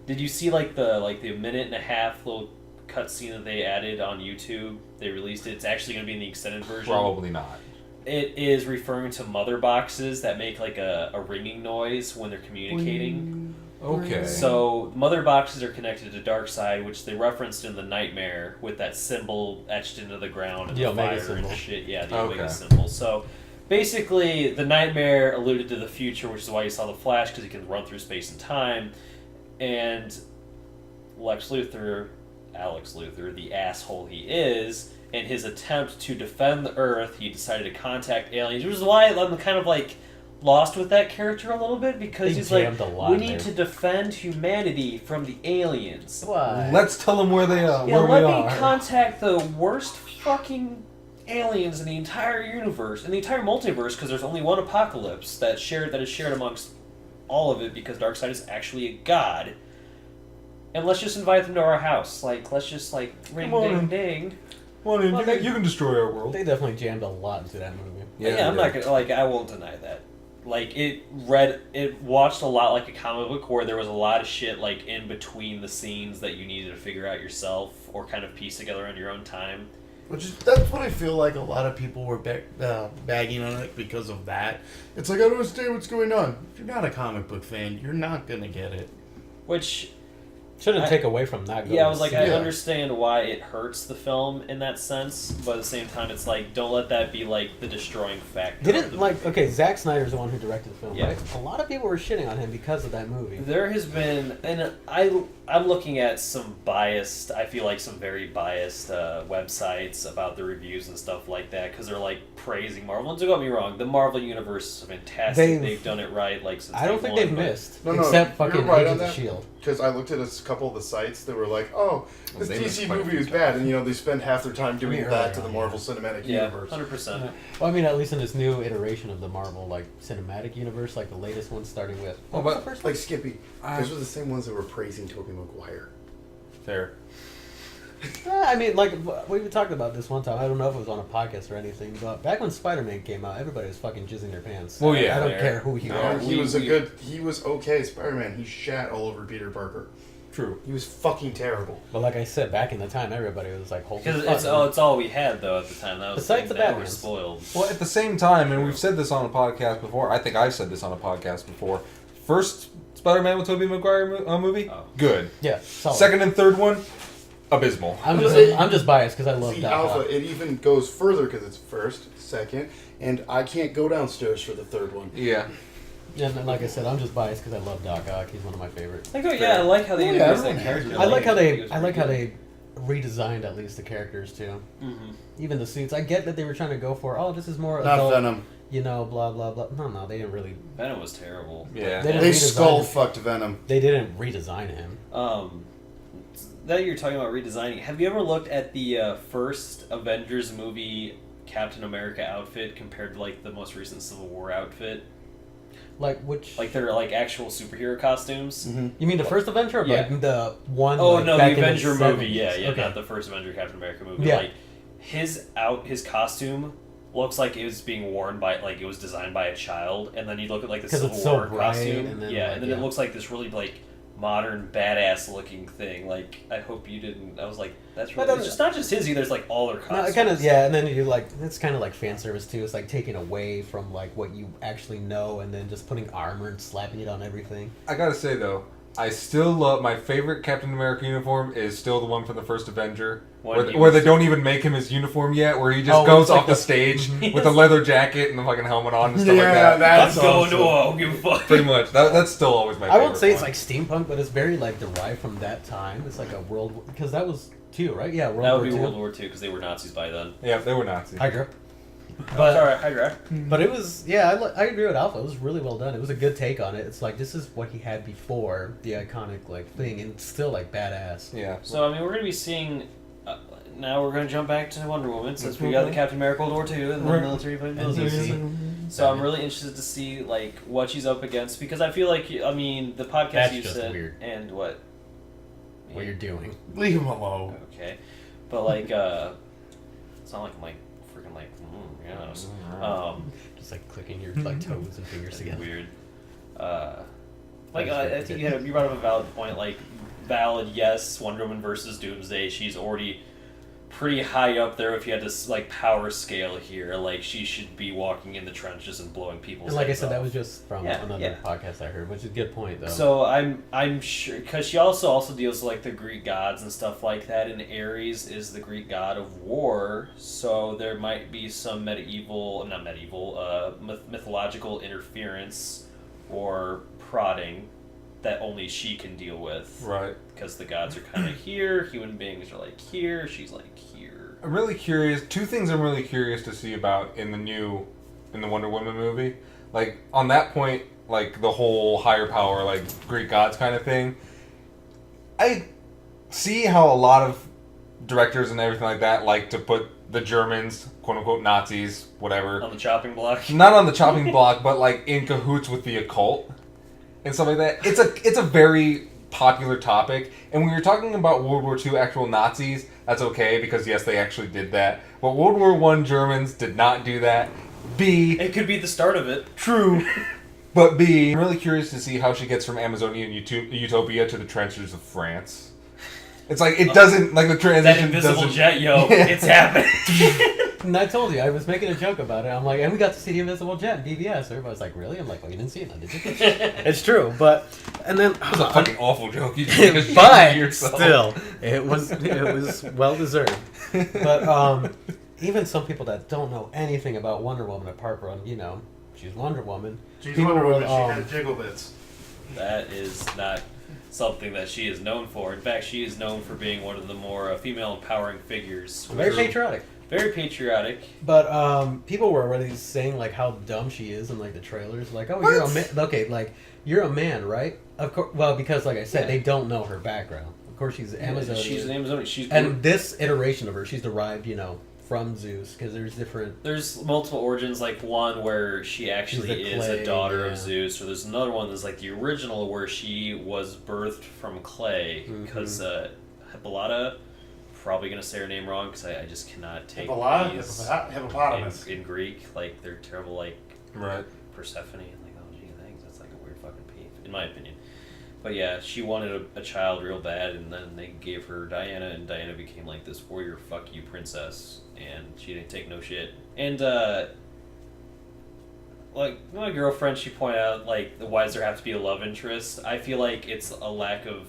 did you see like the minute and a half little cutscene that they added on YouTube? They released it. It's actually going to be in the extended version.
Probably not.
It is referring to mother boxes that make like a ringing noise when they're communicating.
Okay.
So mother boxes are connected to Darkseid, which they referenced in the Nightmare with that symbol etched into the ground and
The
the
Omega
fire
symbol.
and shit. Yeah, the
Okay.
Omega symbol. So basically, the Nightmare alluded to the future, which is why you saw the Flash, because he can run through space and time. And Alex Luthor, the asshole he is, in his attempt to defend the Earth, he decided to contact aliens, which is why I'm kind of like lost with that character a little bit, because
They
he's like,
jammed a lot
we
in
need
there.
to defend humanity from the aliens.
Why?
Let's tell them where they are.
Yeah,
where
let
we
me
are.
contact the worst fucking aliens in the entire universe, in the entire multiverse, because there's only one apocalypse that is shared amongst all of it, because Darkseid is actually a god. And let's just invite them to our house. Like, let's just like ring
Come on
ding
in.
ding.
Well, you can destroy our world.
They definitely jammed a lot into that movie.
Yeah, I'm not gonna I won't deny that. Like it watched a lot like a comic book where there was a lot of shit like in between the scenes that you needed to figure out yourself or kind of piece together on your own time.
That's what I feel like a lot of people were bagging on it because of that. It's like, I don't understand what's going on. If you're not a comic book fan, you're not going to get it.
Which
Shouldn't take away from that.
yeah, I was like, I
Yeah.
understand why it hurts the film in that sense, but at the same time, it's like, don't let that be like the destroying factor. of
Didn't
the
like
movie.
okay, Zack Snyder's the one who directed the film,
Yeah.
right? A lot of people were shitting on him because of that movie.
There has been, and I I'm looking at some biased. I feel like some very biased websites about the reviews and stuff like that because they're like praising Marvel. And don't get me wrong, the Marvel universe is fantastic. They've done it right. Like since
I don't think they've missed,
No,
except fucking
you're right
Agents
on
of
that.
Shield.
Because I looked at a couple of the sites that were like, "Oh, this
they missed
DC
quite a
movie
few
is bad," and they spend half their time doing
earlier
that to the
on,
Marvel Cinematic
Yeah,
Universe.
100%.
Well, I mean, at least in this new iteration of the Marvel like cinematic universe, like the latest one, starting with
Oh,
what was
but-
the first
Like
one?
Skippy, those were the same ones that were praising Tobey Maguire.
Fair.
I mean, like we talked about this one time. I don't know if it was on a podcast or anything, but back when Spider-Man came out, everybody was fucking jizzing their pants.
Well, yeah.
I don't
Fair.
care who he
No,
was.
he was okay Spider-Man. He shat all over Peter Parker.
True.
He was fucking terrible.
But like I said, back in the time, everybody was like, "Holy
Because
fuck!"
it's all we had though at the time. That was
Besides the
that
Batman.
were spoiled.
Well, at the same time, and we've said this on a podcast before. I think I've said this on a podcast before. First Spider-Man with Tobey Maguire movie,
Oh.
good.
Yeah, solid.
Second and third one, abysmal.
I'm just biased because I love
See,
Doc
Alpha,
Ock.
it even goes further because it's first, second, and I can't go downstairs for the third one.
Yeah.
And then, like I said, I'm just biased because I love Doc Ock. He's one of my favorites.
Like, I like how they
Oh, yeah,
introduced that
everyone
character.
I like how
he
they
was
redesigned at least the characters too.
Mm-hmm.
Even the suits. I get that they were trying to go for, oh, this is more
Not
adult,
Venom.
blah blah blah. No, they didn't really.
Venom was terrible.
Yeah.
They didn't
They
redesign
skull
him.
fucked Venom.
They didn't redesign him.
That you're talking about redesigning. Have you ever looked at the first Avengers movie Captain America outfit compared to like the most recent Civil War outfit?
Like which?
Like they're like actual superhero costumes.
Mm-hmm.
You mean the first Avenger? Or
Yeah.
like the one?
Oh
like,
no,
back
the
in
Avenger movie.
70s?
Yeah,
Okay.
not the first Avenger Captain America movie.
Yeah.
Like his costume looks like it was being worn by like it was designed by a child, and then you look at like the
'Cause
Civil
it's so
War
bright,
costume.
and then,
yeah,
like,
and then
yeah.
it looks like this really like modern badass looking thing. Like I hope you didn't. I was like, that's
But
really.
then-
It's just not just his either. It's like all their
No,
costumes.
it kind of and then you like it's kind of like fan service too. It's like taking away from like what you actually know, and then just putting armor and slapping it on everything.
I gotta say though, I still love my favorite Captain America uniform is still the one from the first Avenger, where they don't even make him his uniform yet, where he just goes
it's like
off the stage with a leather jacket and the fucking helmet on and stuff
Yeah,
like that.
that's
Let's go
awesome.
into a give a fuck.
Pretty much. That's still always my
I
favorite.
won't say it's
one.
like steampunk, but it's very like derived from that time. It's like a world because that was two, right? Yeah, World
That
War
would be
II.
World War II because they were Nazis by then.
Yeah, they were Nazis.
Hydra.
But
But
Hydra.
but it was I agree with Alpha. It was really well done. It was a good take on it. It's like this is what he had before the iconic like thing, and it's still like badass.
Yeah.
So I mean, we're gonna be seeing. Now we're gonna jump back to Wonder Woman since we got the Captain America World War II and the
Right.
military.
DC.
So I'm really interested to see like what she's up against because I feel like I mean the podcast
That's
you
just
said
weird.
and what.
What you're doing?
Leave him alone.
Okay, but like it's not like I'm like freaking like yes.
Just like clicking your like toes and fingers
It's
together.
weird. I think you brought up a valid point. Like, valid, yes. Wonder Woman versus Doomsday. She's already pretty high up there. If you had this like power scale here, like she should be walking in the trenches and blowing people's.
And like I
heads
said,
off.
that was just from
Yeah,
another
yeah.
podcast I heard, which is a good point though.
So I'm sure because she also deals with like the Greek gods and stuff like that, and Ares is the Greek god of war. So there might be some mythological interference or prodding that only she can deal with.
Right.
Because the gods are kind of here, human beings are like here, she's like here.
I'm really curious. Two things I'm really curious to see about in the Wonder Woman movie. Like on that point, like the whole higher power, like Greek gods kind of thing. I see how a lot of directors and everything like that like to put the Germans, quote unquote Nazis, whatever,
On the chopping block.
not on the chopping block, but like in cahoots with the occult and stuff like that. It's a very popular topic, and when you're talking about World War II actual Nazis, that's okay because yes, they actually did that. But World War I Germans did not do that. B,
It could be the start of it.
true, but B, I'm really curious to see how she gets from Amazonian Utopia to the trenches of France. It's like it doesn't like the
That
transition
invisible
doesn't.
jet, yo,
Yeah.
it's happening.
And I told you, I was making a joke about it. I'm like, and we got to see the Invisible Jet in BVS. Everybody's like, really? I'm like, well, you didn't see it, did you? It's true, but and then
It was a fucking awful joke. You just made a shit
but
of yourself.
still, it was well deserved. But even some people that don't know anything about Wonder Woman, apart from she's Wonder Woman.
She's
people
Wonder
will,
Woman. She had jiggle bits.
That is not. something that she is known for. In fact, she is known for being one of the more female empowering figures.
Very patriotic.
Very patriotic.
But people were already saying like how dumb she is in like the trailers. Like, oh, you're a man. Okay, like you're a man, right? Of course. Well, because like I said, they don't know her background. Of course, she's Amazonian.
She's an Amazonian.
And this iteration of her, she's derived, from Zeus, because there's different.
There's multiple origins, like one where she actually is a daughter of Zeus, or there's another one that's like the original where she was birthed from clay, because Hippolyta, probably gonna say her name wrong because I just cannot take these
hippopotamus
in Greek, like they're terrible, like
right.
Persephone and like oh gee things. That's like a weird fucking peeve, in my opinion. But yeah, she wanted a child real bad, and then they gave her Diana, and Diana became like this warrior fuck you princess, and she didn't take no shit. And like my girlfriend, she pointed out like why does there have to be a love interest? I feel like it's a lack of.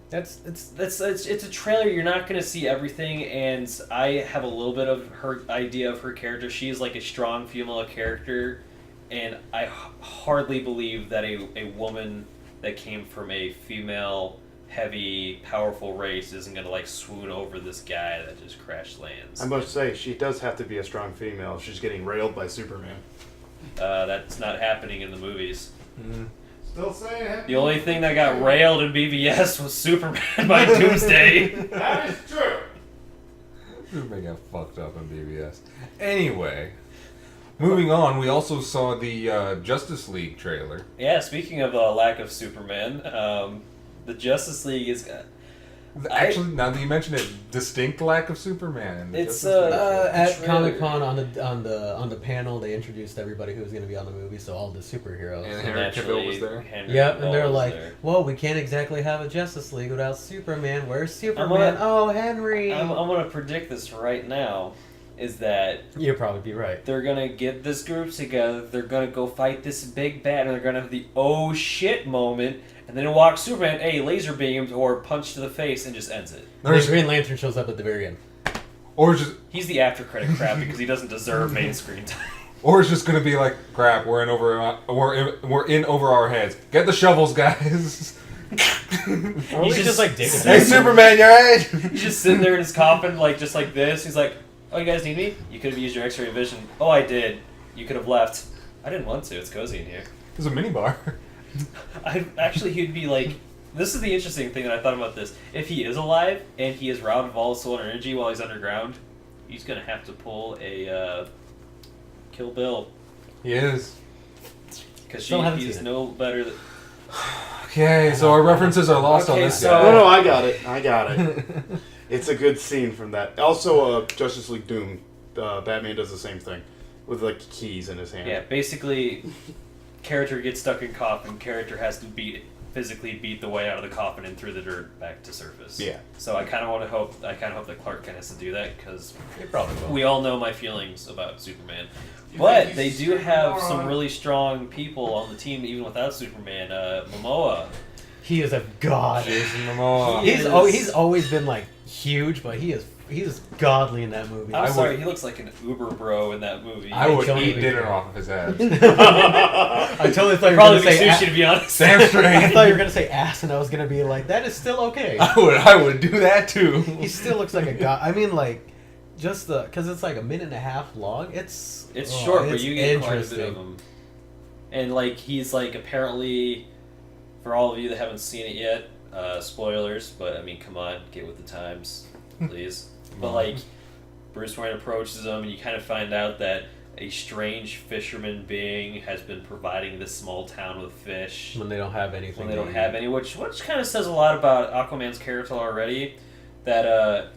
It's a trailer. You're not gonna see everything, and I have a little bit of her idea of her character. She's like a strong female character. And I hardly believe that a woman that came from a female, heavy, powerful race isn't going to, like, swoon over this guy that just crash lands.
I must say, she does have to be a strong female if she's getting railed by Superman.
That's not happening in the movies.
Mm-hmm.
Still saying
The only thing that got railed in BVS was Superman by Doomsday.
That is true.
Superman got fucked up in BBS. Anyway... Moving on, we also saw the Justice League trailer.
Yeah, speaking of lack of Superman, the Justice League is...
Actually, now that you mention it, distinct lack of Superman. In the
It's
at Comic-Con on the panel, they introduced everybody who was going to be on the movie, so all the superheroes.
And Henry Cavill was there.
Yep, and they're like, well, we can't exactly have a Justice League without Superman. Where's Superman? Henry!
I'm going to predict this right now. Is that
you'll probably be right.
They're gonna get this group together. They're gonna go fight this big bad, and they're gonna have the oh shit moment, and then walks Superman, laser beams or punch to the face, and just ends it.
The Green Lantern shows up at the very end,
or just
he's the after credit crap because he doesn't deserve main screen time.
Or it's just gonna be like crap. We're in over our heads. Get the shovels, guys.
He's just like digging.
Hey, Superman, you alright?
He's just sitting there in his coffin, like just like this. He's like. Oh, you guys need me? You could have used your X-ray vision. Oh, I did. You could have left. I didn't want to. It's cozy in here.
There's a minibar.
He'd be like... This is the interesting thing that I thought about this. If he is alive, and he is robbed of all his solar energy while he's underground, he's going to have to pull a Kill Bill.
He is.
Because he's no better than...
Okay, so our references are lost on this guy.
No, I got it. It's a good scene from that. Also, Justice League Doom, Batman does the same thing with like keys in his hand.
Yeah, basically, character gets stuck in coffin. Character has to physically beat the way out of the coffin and through the dirt back to surface.
Yeah.
So I kind of hope that Clark Kent has to do that because
probably
we all know my feelings about Superman. But they do have some really strong people on the team even without Superman. Momoa.
He is a god.
Jason Momoa.
He's always been like huge, but he's godly in that movie.
I'm sorry, he looks like an Uber bro in that movie.
I would eat dinner off of his ass.
I totally thought you were
probably
going to say
sushi to be honest.
Damn straight.
I thought you were going to say ass, and I was going to be like, that is still okay.
I would do that too.
He still looks like a god. I mean, like, just because it's like a minute and a half long. It's
short, but you get quite a bit of him. And like he's like apparently, for all of you that haven't seen it yet, spoilers. But I mean, come on, get with the times, please. But like, Bruce Wayne approaches him, and you kind of find out that a strange fisherman being has been providing this small town with fish
when they don't have anything.
When they don't have any, which kind of says a lot about Aquaman's character already. That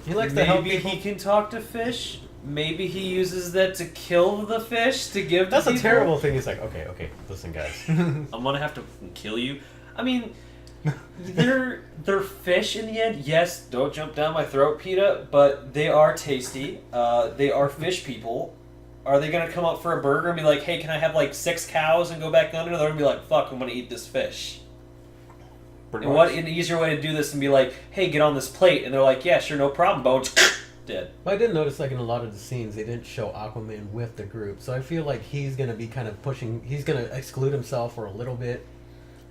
he likes to help people.
Maybe he can talk to fish. Maybe he uses that to kill the fish to give.
That's
to
a
people.
terrible thing. He's like, okay, listen, guys.
I'm gonna have to kill you. I mean, they're fish in the end. Yes, don't jump down my throat, PETA. But they are tasty. They are fish people. Are they gonna come up for a burger and be like, "Hey, can I have like 6 cows and go back under?" They're gonna be like, "Fuck, I'm gonna eat this fish." And what an easier way to do this and be like, "Hey, get on this plate," and they're like, "Yeah, sure, no problem, Bones." Dead.
But I did notice, like in a lot of the scenes, they didn't show Aquaman with the group, so I feel like he's gonna be kind of pushing. He's gonna exclude himself for a little bit,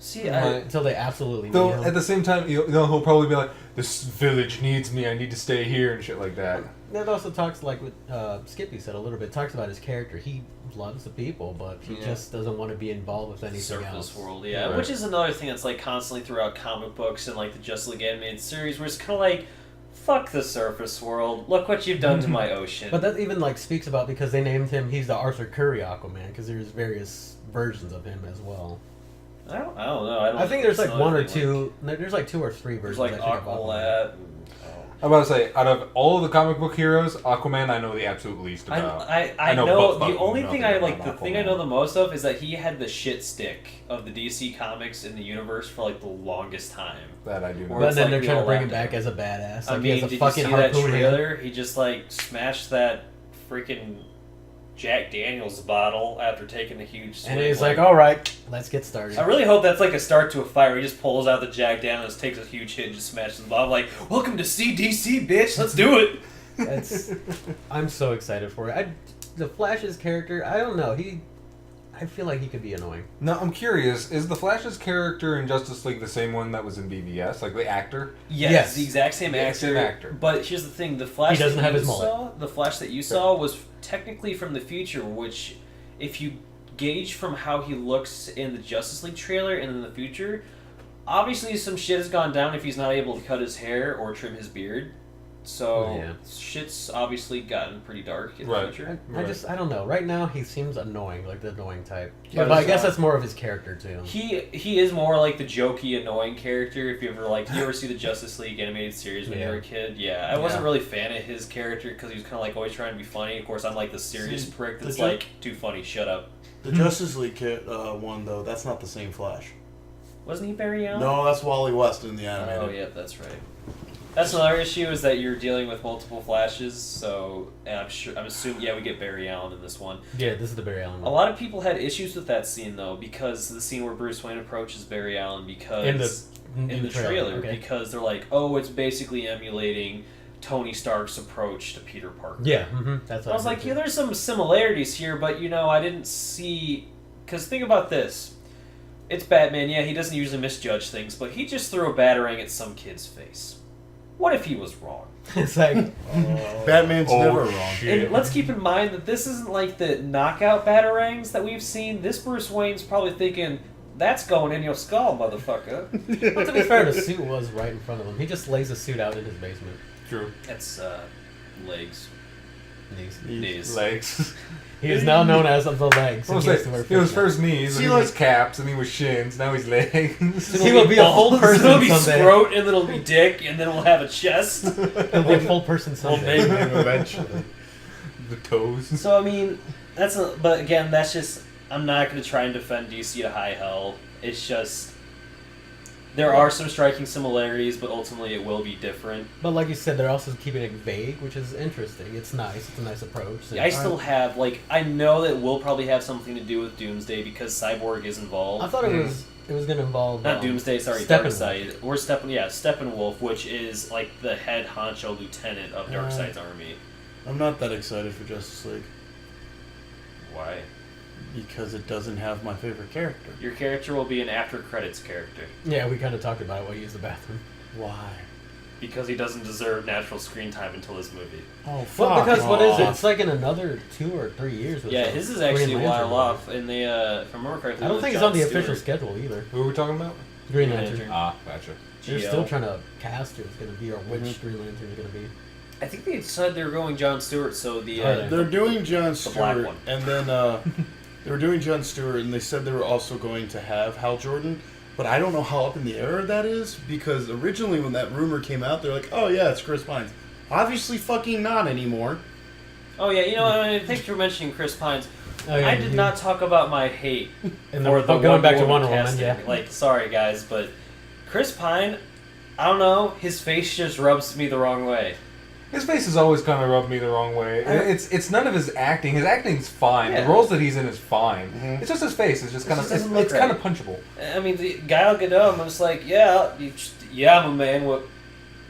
See,
until they absolutely need
Though
him.
at the same time, he'll probably be like, "This village needs me. I need to stay here," and shit like that.
That also talks, like what Skippy said a little bit, talks about his character. He loves the people, but he just doesn't want to be involved with anything
surface
else.
world, yeah.
Right.
Which is another thing that's like constantly throughout comic books and like the Justice League animated series, where it's kind of like, fuck the surface world. Look what you've done to my ocean.
But that even like speaks about, because they named him, he's the Arthur Curry Aquaman, because there's various versions of him as well.
I don't know.
I think there's like
it's
one or
another thing,
two. There's like 2 or 3 versions.
There's like
I think, of
Aqualad.
I'm about to say, out of all of the comic book heroes, Aquaman I know the absolute least about.
I
know
know
but
the only
nothing
thing I
about
like. The thing I
Aquaman.
know the most of is that he had the shit stick of the DC comics in the universe for like the longest time.
That I do know.
Or
But
it's
then
like
they're
we
trying to
all
bring him
laughed
back as a badass. Like
I mean,
he has a
did you
fucking
see that
harpoon.
trailer? He just like smashed that freaking Jack Daniels bottle after taking a huge swing.
And he's like, all right, let's get started.
I really hope that's like a start to a fight where he just pulls out the Jack Daniels, takes a huge hit, and just smashes the bottle. Like, welcome to CDC, bitch. Let's do it.
I'm so excited for it. The Flash's character, I don't know. I feel like he could be annoying.
Now I'm curious: is the Flash's character in Justice League the same one that was in BVS, like the actor?
Yes, the exact same
The
actor.
same actor.
But here's the thing: the Flash
He doesn't
that
have
you
his mullet.
saw, the Flash that you saw was technically from the future. Which, if you gauge from how he looks in the Justice League trailer and in the future, obviously some shit has gone down if he's not able to cut his hair or trim his beard. So shit's obviously gotten pretty dark in the future.
I don't know. Right now he seems annoying, like the annoying type.
Yeah,
but I guess that's more of his character too.
He is more like the jokey, annoying character. If you ever see the Justice League animated series when you were a kid, I wasn't really a fan of his character because he was kind of like always trying to be funny. Of course, I'm like the serious prick that's like too funny. Shut up.
The Justice League one though, that's not the same Flash.
Wasn't he Barry Allen?
No, that's Wally West in the animated.
Oh yeah, that's right. That's another issue is that you're dealing with multiple Flashes. So I'm assuming we get Barry Allen in this one.
Yeah, this is the Barry Allen one.
A lot of people had issues with that scene though because the scene where Bruce Wayne approaches Barry Allen because in the trailer because they're like, oh, it's basically emulating Tony Stark's approach to Peter Parker.
Yeah, that's what
I was like, there's some similarities here, but I didn't see. Because think about this. It's Batman, he doesn't usually misjudge things, but he just threw a batarang at some kid's face. What if he was wrong?
It's like
Batman's never wrong.
And let's keep in mind that this isn't like the knockout batarangs that we've seen. This Bruce Wayne's probably thinking, that's going in your skull, motherfucker.
But to be fair, the suit was right in front of him. He just lays the suit out in his basement.
True.
That's legs.
Knees.
Legs.
He is now known as the legs.
He was first knees, and he was caps, and he was shins. Now he's legs.
He will be a whole person
It'll be
someday.
scrot, and then it'll be dick, and then we'll have a chest.
He'll be a full person someday.
Name him eventually.
The toes.
So I mean, but again, that's just. I'm not going to try and defend DC to high hell. It's just there are some striking similarities, but ultimately it will be different.
But like you said, they're also keeping it vague, which is interesting. It's nice. It's a nice approach.
Yeah, I still have I know that we'll probably have something to do with Doomsday because Cyborg is involved.
I thought it was going to involve
not Doomsday, sorry, Darkseid. Or Steppenwolf, which is like the head honcho lieutenant of Darkseid's army.
I'm not that excited for Justice League.
Why?
Because it doesn't have my favorite character.
Your character will be an after credits character.
Yeah, we kind of talked about it while you used the bathroom.
Why?
Because he doesn't deserve natural screen time until this movie.
Oh,
Well,
fuck.
because what is it? It's like in another 2 or 3 years.
Yeah, his is actually a while off, and they, if I remember correctly,
I don't
it was
think it's
Jon
on the
Stewart.
official schedule either.
Who are we talking about?
Green Lantern.
Ah, gotcha.
They're
Geo.
still trying to cast who it's going to be or which Green Lantern is going to be.
I think they said they were going Jon Stewart, so the
They're doing Jon
the black
Stewart,
one.
and then they were doing Jon Stewart, and they said they were also going to have Hal Jordan. But I don't know how up in the air that is, because originally when that rumor came out, they're like, "Oh yeah, it's Chris Pine." Obviously, fucking not anymore.
Oh yeah, I mean, thanks for mentioning Chris Pines.
Oh, yeah,
I did not talk about my hate
And
for the
going back to
Wonder
Wonder
Woman
Woman,
casting.
yeah.
Like, sorry guys, but Chris Pine, I don't know, his face just rubs me the wrong way.
His face has always kind of rubbed me the wrong way. It's none of his acting. His acting's fine.
Yeah.
The roles that he's in is fine.
Mhm.
It's just his face. It's just kind of
just doesn't look
it's kind
right.
of punchable.
I mean, the Gal Gadot, I'm just like, yeah, I'm a man.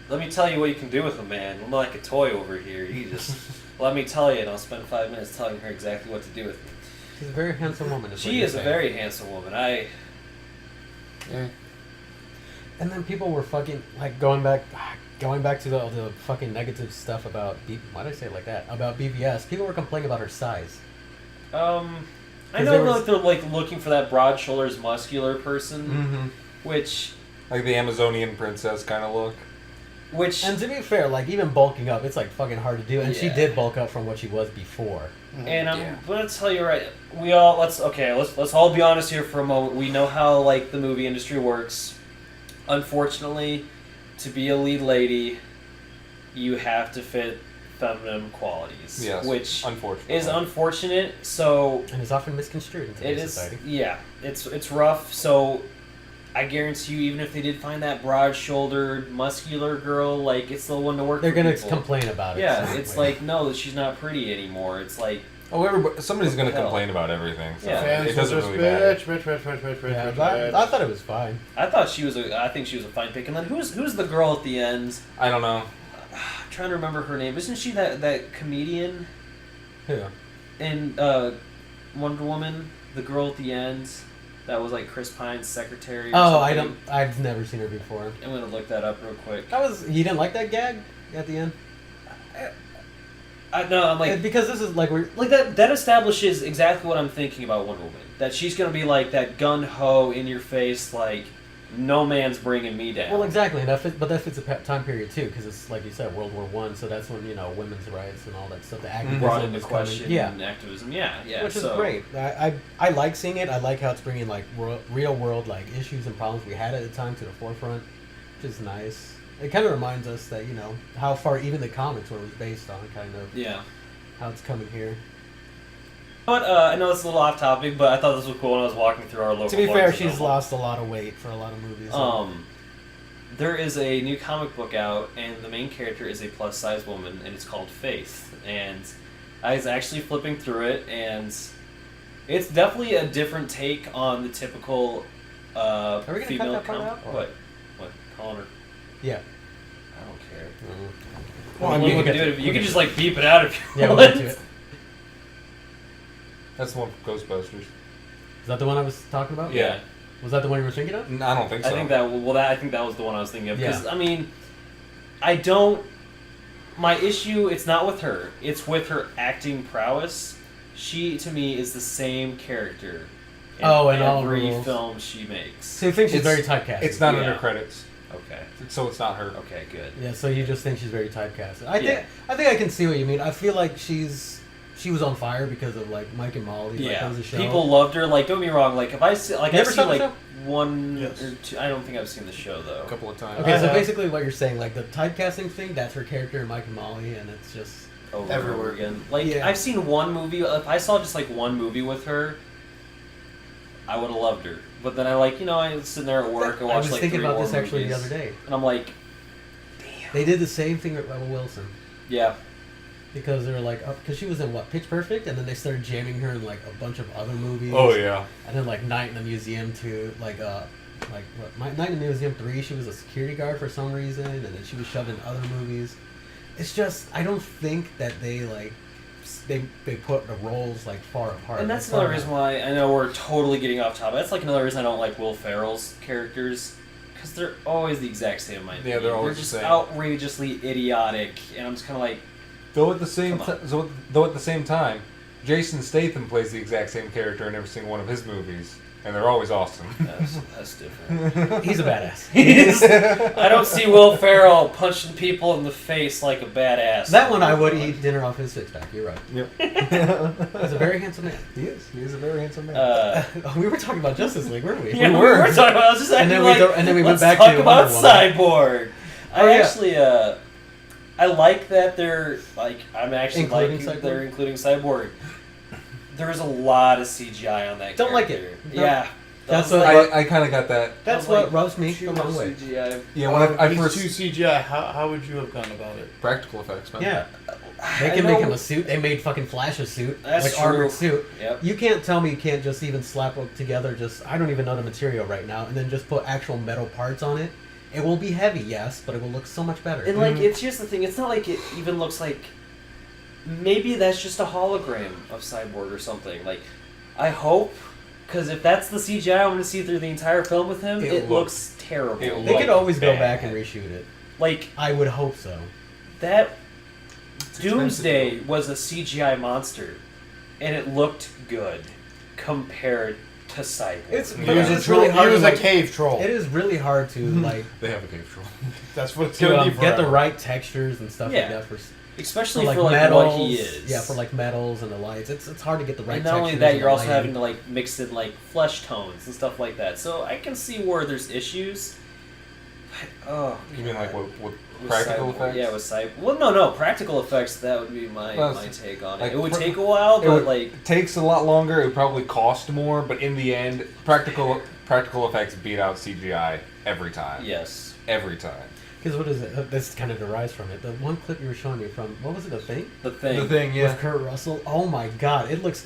Let me tell you what you can do with a man. I'm like a toy over here. You just let me tell you, and I'll spend 5 minutes telling her exactly what to do with me.
She's a very handsome woman.
She is a very handsome woman.
And then people were fucking like going back to the fucking negative stuff about why did I say it like that? About BVS. People were complaining about her size.
I know like they're like looking for that broad shoulders, muscular person, which
like the Amazonian princess kind of look.
And to be fair, like even bulking up, it's like fucking hard to do, and she did bulk up from what she was before.
And I'm gonna tell you right, let's all be honest here for a moment. We know how like the movie industry works. Unfortunately, to be a lead lady, you have to fit feminine qualities, which is unfortunate. So
and is often misconstrued in today's society.
Yeah, it's rough. So I guarantee you, even if they did find that broad-shouldered, muscular girl, like it's the one to work.
They're gonna
people.
Complain about it.
Yeah, it's like no, she's not pretty anymore. It's like
somebody's gonna complain about everything. So
it
doesn't really matter.
I thought it was fine.
I think she was a fine pick. And then who's the girl at the end?
I don't know.
I'm trying to remember her name. Isn't she that comedian?
Who?
In Wonder Woman, the girl at the end that was like Chris Pine's secretary.
I've never seen her before.
I'm gonna look that up real quick.
You didn't like that gag at the end?
No, I'm like
because this is like
that establishes exactly what I'm thinking about Wonder Woman. That she's gonna be like that gun ho in your face, like no man's bringing me down.
Well, exactly, and but that fits a time period too, because it's like you said, World War I, so that's when women's rights and all that stuff, the activism
brought into question,
and
activism,
which is great. I like seeing it. I like how it's bringing like real world like issues and problems we had at the time to the forefront, which is nice. It kind of reminds us that how far even the comics were was based on, kind of how it's coming here.
But I know it's a little off topic, but I thought this was cool when I was walking through our local.
To be fair, she's lost a lot of weight for a lot of movies.
There is a new comic book out, and the main character is a plus size woman, and it's called Faith. And I was actually flipping through it, and it's definitely a different take on the typical
Are we gonna
female
cut that part out?
What? Calling her?
Yeah.
I don't care.
Well,
I mean, you can do it. You can just like beep it out if you
want.
want.
We'll get to it.
That's the one from Ghostbusters.
Is that the one I was talking about?
Yeah.
Was that the one you were thinking of?
I don't think so.
I think that was the one I was thinking of. Because
Yeah.
I mean, my issue, it's not with her. It's with her acting prowess. She, to me, is the same character in
in all
every
roles.
film she makes.
So you think she's very typecast?
It's not under credits,
Okay.
so it's not her.
Okay, good.
Yeah, so you just think she's very typecasted. I think I can see what you mean. I feel like she was on fire because of like Mike and Molly. Like,
Yeah,
that was a show.
people loved her. Like, don't get me wrong. Like, if I see, like,
You
I've
ever
seen
saw the
like
show?
one
Yes.
or two. I don't think I've seen the show though.
A couple of times.
Okay, so
have.
basically what you're saying, like the typecasting thing, that's her character in Mike and Molly, and it's just
Over
Everywhere.
and over again. Like,
Yeah.
I've seen one movie. If I saw just like one movie with her, I would have loved her. But then I was sitting there at work and
I
watched
was
like
thinking
3
about
more
this actually
movies,
the other day.
and I'm like,
They did the same thing with Rebel Wilson.
yeah.
Because they were like, because she was in what, Pitch Perfect, and then they started jamming her in like a bunch of other movies.
Oh yeah.
And then like Night in the Museum 2, Night in the Museum 3, she was a security guard for some reason, and then she was shoved in other movies. It's just, I don't think that they like, they put the roles like far apart.
And that's
Like,
another
far
reason why I know we're totally getting off topic. That's like another reason I don't like Will Ferrell's characters. Because they're always the exact same in my opinion.
they're always
just
the same.
outrageously idiotic, and I'm just kind of like,
Though at the same
Come
time, Jason Statham plays the exact same character in every single one of his movies, and they're always awesome.
that's different.
He's a badass.
I don't see Will Ferrell punching people in the face like a badass.
That one I would eat dinner off his six pack. You're right.
Yep.
He's a very handsome man.
He is. He is a very handsome man.
We were talking about Justice League, weren't we?
Yeah, we were talking about. I was just
And
acting
then
like,
and then we went
let's
back
talk
to
about
Wonder Woman.
Cyborg.
Oh, yeah.
Actually, I like that they're like. I'm actually
Including
liking
Cyborg?
they're including Cyborg. There's a lot of CGI on that.
Don't like
character.
it. No.
Yeah,
That's
was
what-
like,
I kind of got that.
That's
I was
what rubs me
too
the
much
wrong way.
CGI.
Yeah, when I
He's
first
too CGI. How would you have gone about it?
practical effects, man.
Yeah. They
I
can make
know-
him a suit. They made fucking Flash a suit.
That's
like
true.
armored suit.
Yep.
You can't tell me you can't just even slap up together I don't even know the material right now, and then just put actual metal parts on it. It will be heavy, yes, but it will look so much better.
And like, it's just the thing. It's not like it even looks like. Maybe that's just a hologram of Cyborg or something. Like, I hope Because if that's the CGI I'm going to see through the entire film with him, it looks terrible.
They could always go back and reshoot it.
Like,
I would hope so.
that Doomsday was a CGI monster, and it looked good compared to Cyborg.
It's
He was,
it's
a troll.
really hard.
He was
to,
a
like,
cave troll.
It is really hard to like
They have a cave troll.
That's what it's
to
gonna be
get the
forever.
right textures and stuff
Yeah.
like that for
Especially
like
for like
metals.
what he is.
Yeah, for like metals and the lights. It's hard to get the right.
And not only
textures
that,
and
you're
the
also
lighting.
having to like mix in like flesh tones and stuff like that. So I can see where there's issues. But, oh,
You mean like what
with
practical
Cyborg-
effects?
Yeah, with Cyborg. Well, no, practical effects. That would be my
Well,
my take on it.
like,
It would take a while, but like
it takes a lot longer. It would probably cost more, but in the end, practical effects beat out CGI every time.
yes.
Every time.
Because what is it? This kind of derives from it. The one clip you were showing me from what was it? The Thing
The thing.
The thing, yeah.
with Kurt Russell. Oh my God! It looks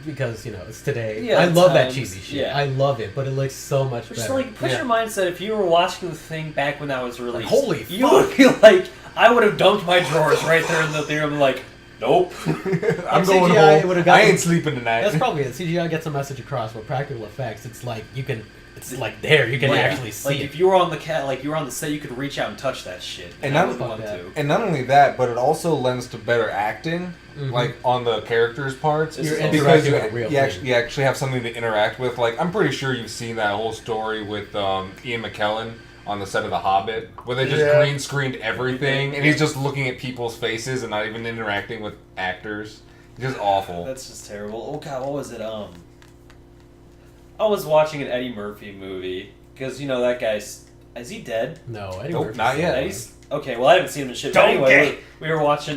because it's today.
Yeah,
I love that
times,
cheesy shit.
yeah.
I love it, but it looks so much
Just
better.
like put
Yeah.
your mindset. If you were watching the thing back when that was released,
holy
you would be like, I would have dumped my drawers right there in the theater. I'm like, nope.
I'm going
CGI
home.
would've
I
gotten-
ain't sleeping tonight.
That's probably it. CGI gets a message across, but practical effects, it's like you can. It's like there, you can
Like,
actually see
like
it.
if you were on the set, you could reach out and touch that shit.
And
I
not-
would
Fuck
want
that.
to.
And not only that, but it also lends to better acting,
Mhm.
like on the characters' parts.
This
You're
is also-
Because
interacting with a real thing.
you actually have something to interact with. Like, I'm pretty sure you've seen that whole story with Ian McKellen on the set of The Hobbit, where they just
Yeah.
green screened everything, and he's just looking at people's faces and not even interacting with actors. It's just awful.
That's just terrible. Oh god, what was it? I was watching an Eddie Murphy movie because that guy's. Is he dead?
No, Eddie
Nope,
Murphy's
not yet.
Eddie's okay. Well, I haven't seen him in shit. But anyway, we were watching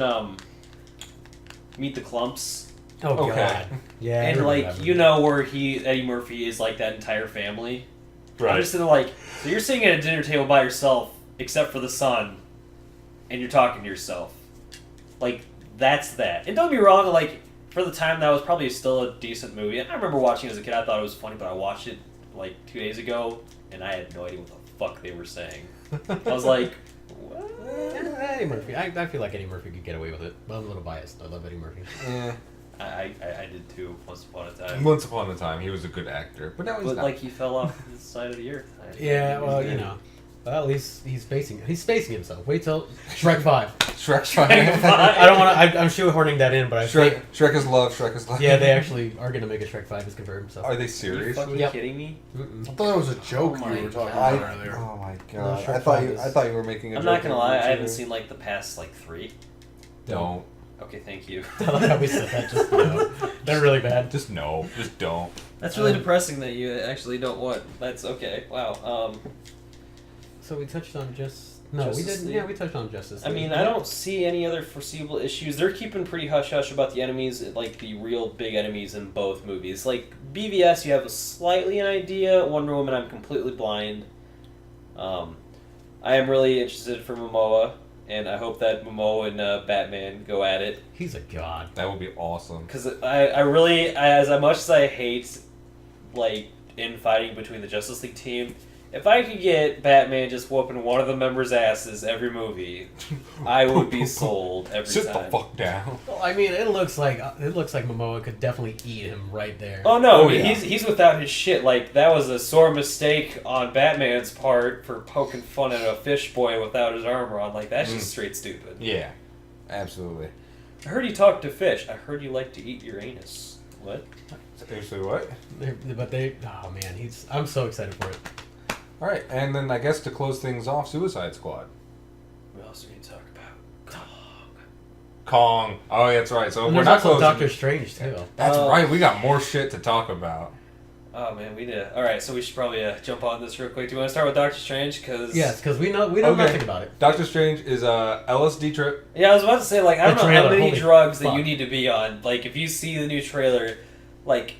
Meet the Clumps,
Oh
Okay.
God. Yeah. I
and
remember
like
that movie.
where Eddie Murphy is like that entire family. I'm just sitting there like, so you're sitting at a dinner table by yourself, except for the son, and you're talking to yourself. Like, that's that. And don't get me wrong, like, for the time, that was probably still a decent movie. And I remember watching it as a kid, I thought it was funny, but I watched it, like, 2 days ago, and I had no idea what the fuck they were saying. I was like, what?
Eddie Murphy. I feel like Eddie Murphy could get away with it, but I'm a little biased. I love Eddie Murphy.
Yeah.
I did too, once upon a time.
Once upon a time, he was a good actor, but now he's
But,
not.
like, he fell off the side of the earth.
Yeah, well, Well, at least he's spacing himself. Wait till Shrek 5.
Shrek's fine.
I don't want to. I'm shoehorning that in, but I think.
Shrek is love. Shrek is love.
Yeah, they actually are gonna make a Shrek 5. It's confirmed. So.
Are they
Are you
serious?
fucking
Yep.
kidding me?
Mm-mm.
I thought that was a joke
Oh
you
my
were talking
God.
about earlier.
Oh my
No,
god!
Shrek
I thought
5
you.
is-
I thought you were making a
I'm
joke.
not gonna lie, I
too.
haven't seen, like, the past, like, 3.
Don't.
Okay, thank you.
I like how we said that. Just they're really bad.
Just no. Just don't.
That's really depressing that you actually don't want. That's okay. Wow.
So we touched on No, we
Justice
didn't.
League?
Yeah, we touched on Justice
I
League.
mean, I don't see any other foreseeable issues. They're keeping pretty hush hush about the enemies, like the real big enemies in both movies. Like BVS, you have a slightly an idea. Wonder Woman, I'm completely blind. I am really interested for Momoa, and I hope that Momoa and Batman go at it.
He's a god.
That would be awesome.
Because I really, as much as I hate, like, infighting between the Justice League team, if I could get Batman just whooping one of the members' asses every movie, I would be sold every
Sit
time.
the fuck down.
Well, I mean, it looks like Momoa could definitely eat him right there.
Oh no,
Oh, yeah.
he's without his shit. Like, that was a sore mistake on Batman's part for poking fun at a fish boy without his armor on. Like, that's just straight stupid.
Yeah, absolutely.
I heard you talk to fish. I heard you like to eat your anus. What?
Seriously, what?
Oh man, I'm so excited for it.
All right, and then I guess to close things off, Suicide Squad.
We also need to talk about
Kong. Oh, yeah, that's right. So
And
we're
there's
not
also
closing.
Doctor Strange too.
That's
Oh.
right. We got more shit to talk about.
Oh man, we did. All right, so we should probably jump on this real quick. Do you want to start with Doctor Strange? Because
Yes, because we know
Okay.
nothing about it.
Doctor Strange is a LSD trip.
Yeah, I was about to say, like, I don't
The
know how
trailer,
many
holy
drugs that
fuck.
you need to be on. Like, if you see the new trailer, like,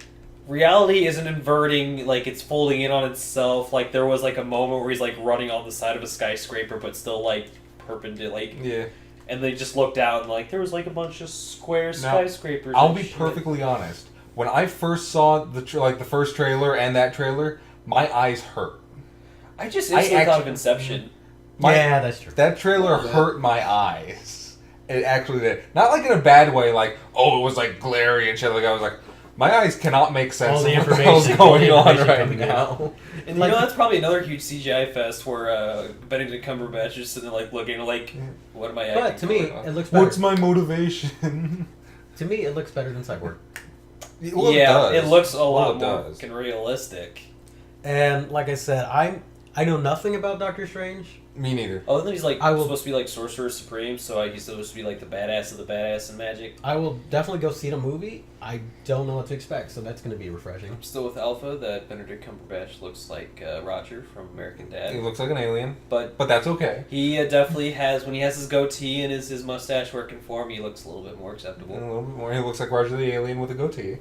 reality isn't inverting, like, it's folding in on itself. Like, there was, like, a moment where he's, like, running on the side of a skyscraper, but still, like, perpendicular. Like,
Yeah.
and they just looked out and, like, there was, like, a bunch of square
Now,
skyscrapers.
I'll
and
be
shit.
perfectly honest. When I first saw the first trailer and that trailer, my eyes hurt.
I just
I
instantly thought of
actually-
Inception.
Yeah, that's true.
That trailer hurt my eyes. It actually did. Not like in a bad way, like, oh, it was like glary and shit. Like, I was like, My eyes cannot make sense
All the
of what the hell's
information
going on
information
right
coming
now.
And
Like-
you know that's probably another huge CGI fest where Benedict Cumberbatch is just sitting there like looking like, what am I acting
But to me,
for?
it looks better.
What's my motivation?
To me, it looks better than Cyborg.
Well,
yeah,
does.
it looks a
Well,
lot
it
more
does.
fucking realistic.
And like I said, I know nothing about Doctor Strange.
Me neither.
Other than he's like
I will-
supposed to be like Sorcerer Supreme, so he's supposed to be like the badass of the badass in magic.
I will definitely go see the movie. I don't know what to expect, so that's going to be refreshing.
I'm still with Alpha that Benedict Cumberbatch looks like Roger from American
He
Dad,
looks like an alien,
but
but that's okay.
he definitely has, when he has his goatee and his mustache working for him, he looks a little bit more
A
acceptable.
little bit more. He looks like Roger the alien with a goatee,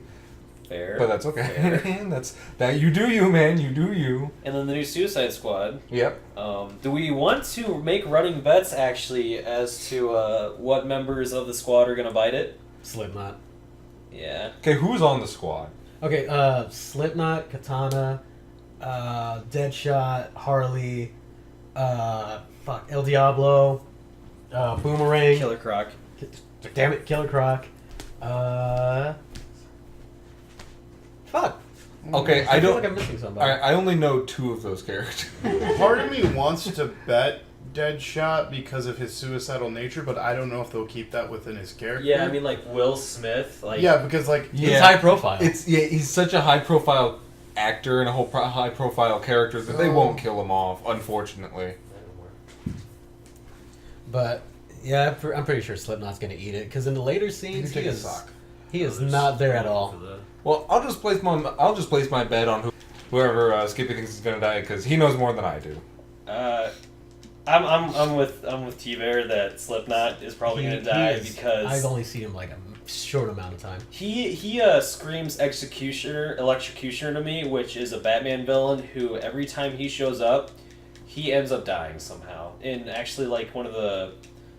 Fair.
but that's okay.
Fair.
That's that. You do you, man. You do you.
And then the new Suicide Squad.
Yep.
Do we want to make running bets actually as to what members of the squad are going to bite it?
Slipknot.
Yeah.
Okay, who's on the squad?
Okay, Slipknot, Katana, Deadshot, Harley, El Diablo, Boomerang.
Killer Croc.
Damn it, Killer Croc. Fuck.
Okay, I
feel
don't.
like I'm missing somebody.
I only know 2 of those characters.
Part of me wants to bet Deadshot because of his suicidal nature, but I don't know if they'll keep that within his character.
Yeah, I mean, like Will Smith. Like,
yeah, because like
It's high profile.
He's such a high profile actor and a whole high profile character that they won't kill him off, unfortunately.
But yeah, I'm pretty sure Slipknot's gonna eat it because in the later scenes
take a sock.
he is not there at all.
Well, I'll just place my bet on whoever Skippy thinks is gonna die because he knows more than I do.
I'm with T-Bear that Slipknot is probably going to die because
I've only seen him like a short amount of time.
he screams electrocutioner to me, which is a Batman villain who every time he shows up, he ends up dying somehow. In actually like one of the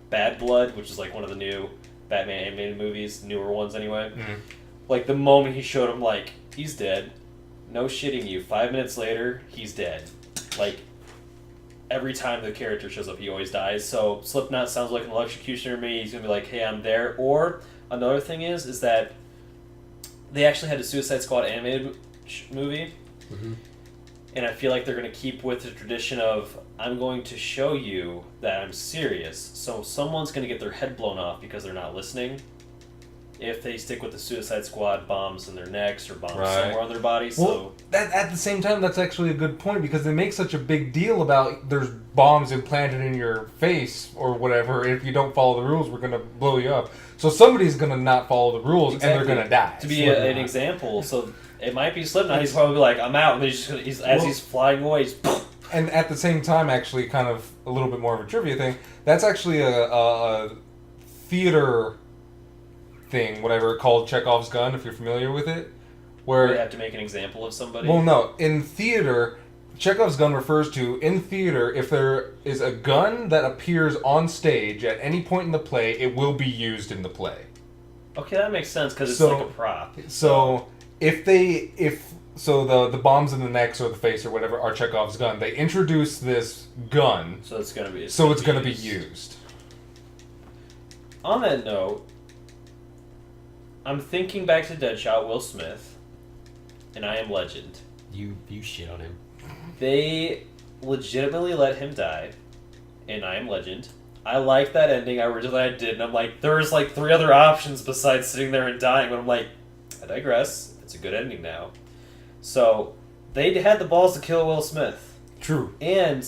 Bad Blood, which is like one of the new Batman animated movies, newer ones anyway.
Mhm.
Like the moment he showed him, like he's dead. No shitting you. 5 minutes later, he's dead. Like every time the character shows up, he always dies. So Slipknot sounds like an electrocutioner to me. He's gonna be like, "Hey, I'm there." Or another thing is that they actually had a Suicide Squad animated movie,
Mm-hmm.
and I feel like they're gonna keep with the tradition of I'm going to show you that I'm serious. So someone's gonna get their head blown off because they're not listening. If they stick with the Suicide Squad bombs in their necks or bombs
Right.
somewhere on their bodies,
Well, at the same time, that's actually a good point because they make such a big deal about there's bombs implanted in your face or whatever. If you don't follow the rules, we're gonna blow you up. So somebody's gonna not follow the rules and they're gonna die.
To be an example, so it might be Slipknot. He's probably like, "I'm out," and he's flying away. He's
And at the same time, actually, kind of a little bit more of a trivia thing. That's actually a theater thing, whatever, called Chekhov's gun. If you're familiar with it, where
we have to make an example of somebody.
well, no, in theater, Chekhov's gun refers to in theater if there is a gun that appears on stage at any point in the play, it will be used in the play.
Okay, that makes sense because it's
So-
like a prop.
So if the bombs in the necks or the face or whatever are Chekhov's gun, they introduce this gun,
So it's gonna be.
so it's going to be used.
On that note, I'm thinking back to Deadshot, Will Smith, and I Am Legend.
You shit on him.
They legitimately let him die in I Am Legend. I like that ending. I did, and I'm like, there's like 3 other options besides sitting there and dying, but I'm like, I digress. It's a good ending now. So, they had the balls to kill Will Smith.
True.
And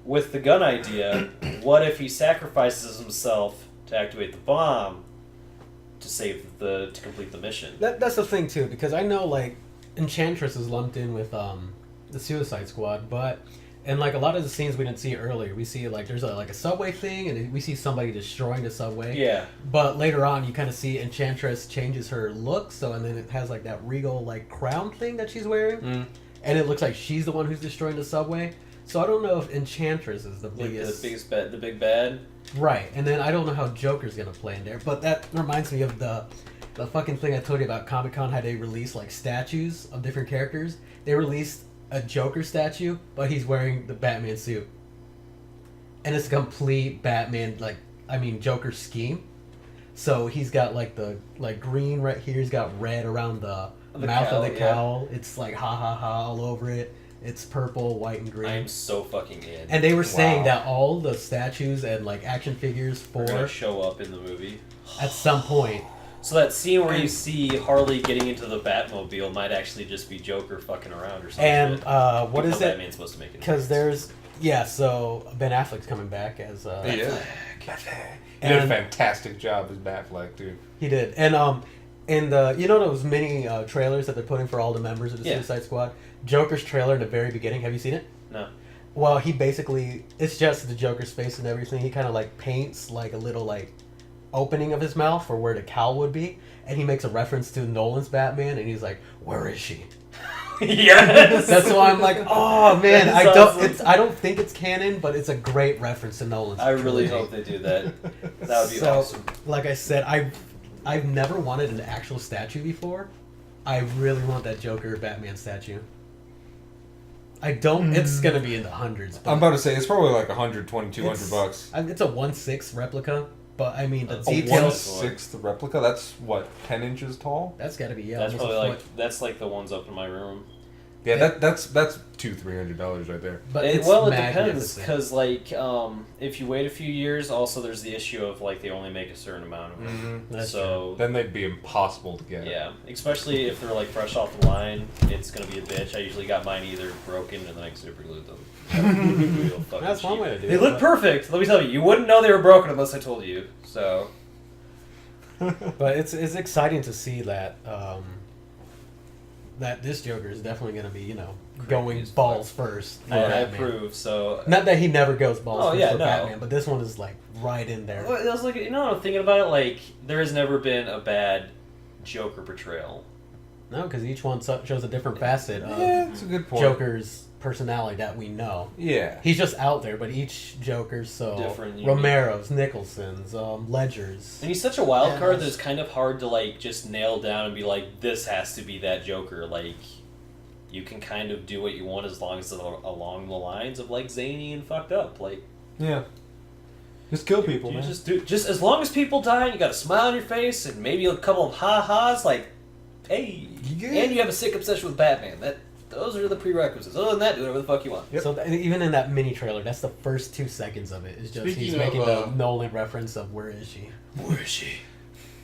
with the gun idea, what if he sacrifices himself to activate the bomb to complete the mission?
That's the thing too, because I know like Enchantress is lumped in with the Suicide Squad, but in like a lot of the scenes we didn't see earlier, we see like there's a subway thing, and we see somebody destroying the subway.
Yeah.
But later on, you kind of see Enchantress changes her look, and then it has like that regal like crown thing that she's wearing, and it looks like she's the one who's destroying the subway. So I don't know if Enchantress is the biggest,
the big bad.
right? And then I don't know how Joker's gonna play in there. But that reminds me of the fucking thing I told you about Comic-Con, how they released like statues of different characters. They released a Joker statue, but he's wearing the Batman suit, and it's a complete Batman Joker scheme. So he's got like the green right here. He's got red around the mouth of the
yeah.
cowl. It's like ha ha ha all over it. It's purple, white, and green.
I'm so fucking in.
And they were saying
Wow.
that all the statues and like action figures
They're gonna
for
show up in the movie.
at some point.
So that scene where you see Harley getting into the Batmobile might actually just be Joker fucking around or something.
And what is it?
Batman's supposed to make it?
Because there's so Ben Affleck's coming back as
He did a fantastic job as Batfleck, dude.
he did. And in the those mini trailers that they're putting for all the members of the
Yeah.
Suicide Squad, Joker's trailer in the very beginning. Have you seen it?
No.
Well, he basically it's just the Joker's face and everything. He kind of like paints like a little like opening of his mouth for where the cowl would be, and he makes a reference to Nolan's Batman, and he's like, "Where is she?"
Yes.
That's why I'm like, oh man,
That
I
is
don't.
awesome.
I don't think it's canon, but it's a great reference to Nolan's.
I really
trilogy.
hope they do that. That would be
So,
awesome.
like I said, I've never wanted an actual statue before. I really want that Joker Batman statue. I don't. It's gonna be in the hundreds. But
I'm about to say it's probably like 120, 200 bucks.
It's a 1/6 replica, but I mean the
That's
A
details.
1/6 replica. That's what 10 inches tall.
That's got to be
That's
almost
probably
a
like
foot.
that's like the ones up in my room.
Yeah,
Yeah.
that's $200-300 right there.
But
It
it's
depends
magnificent.
because like if you wait a few years, also there's the issue of like they only make a certain amount of them.
That's
So
Then they'd be impossible to get.
yeah, especially if they're like fresh off the line, it's gonna be a bitch. I usually got mine either broken and then I super glued them. Real fucking
That's one
cheap.
way to do
They
it,
look
but-
perfect. Let me tell you, you wouldn't know they were broken unless I told you. So
But it's exciting to see that that this Joker is definitely going to be going
as
balls first. for
I
Batman.
approve. So
Not that he never goes balls
Oh,
first
yeah,
for
no.
Batman, but this one is like right in there.
well, I was like, I'm thinking about it. Like, there has never been a bad Joker portrayal.
No, because each one shows a different facet of
Yeah, that's a good point.
Joker's personality that we know.
Yeah.
He's just out there, but each Joker's
Different, unique.
Romero's, Nicholson's, Ledger's.
And he's such a wild
Yeah,
card
that's-
that it's kind of hard to like just nail down and be like, this has to be that Joker. Like, you can kind of do what you want as long as it's along the lines of like zany and fucked up. Like,
Yeah. Just kill people,
you
man.
just as long as people die, and you got a smile on your face and maybe a couple of ha-has. Like, hey,
Yeah.
and you have a sick obsession with Batman. Those are the prerequisites. Other than that, do whatever the fuck you want.
Yep.
So even in that mini trailer, that's the first 2 seconds of it. Is just
Speaking
he's
of,
making the Nolan reference of where is she?
Where is she?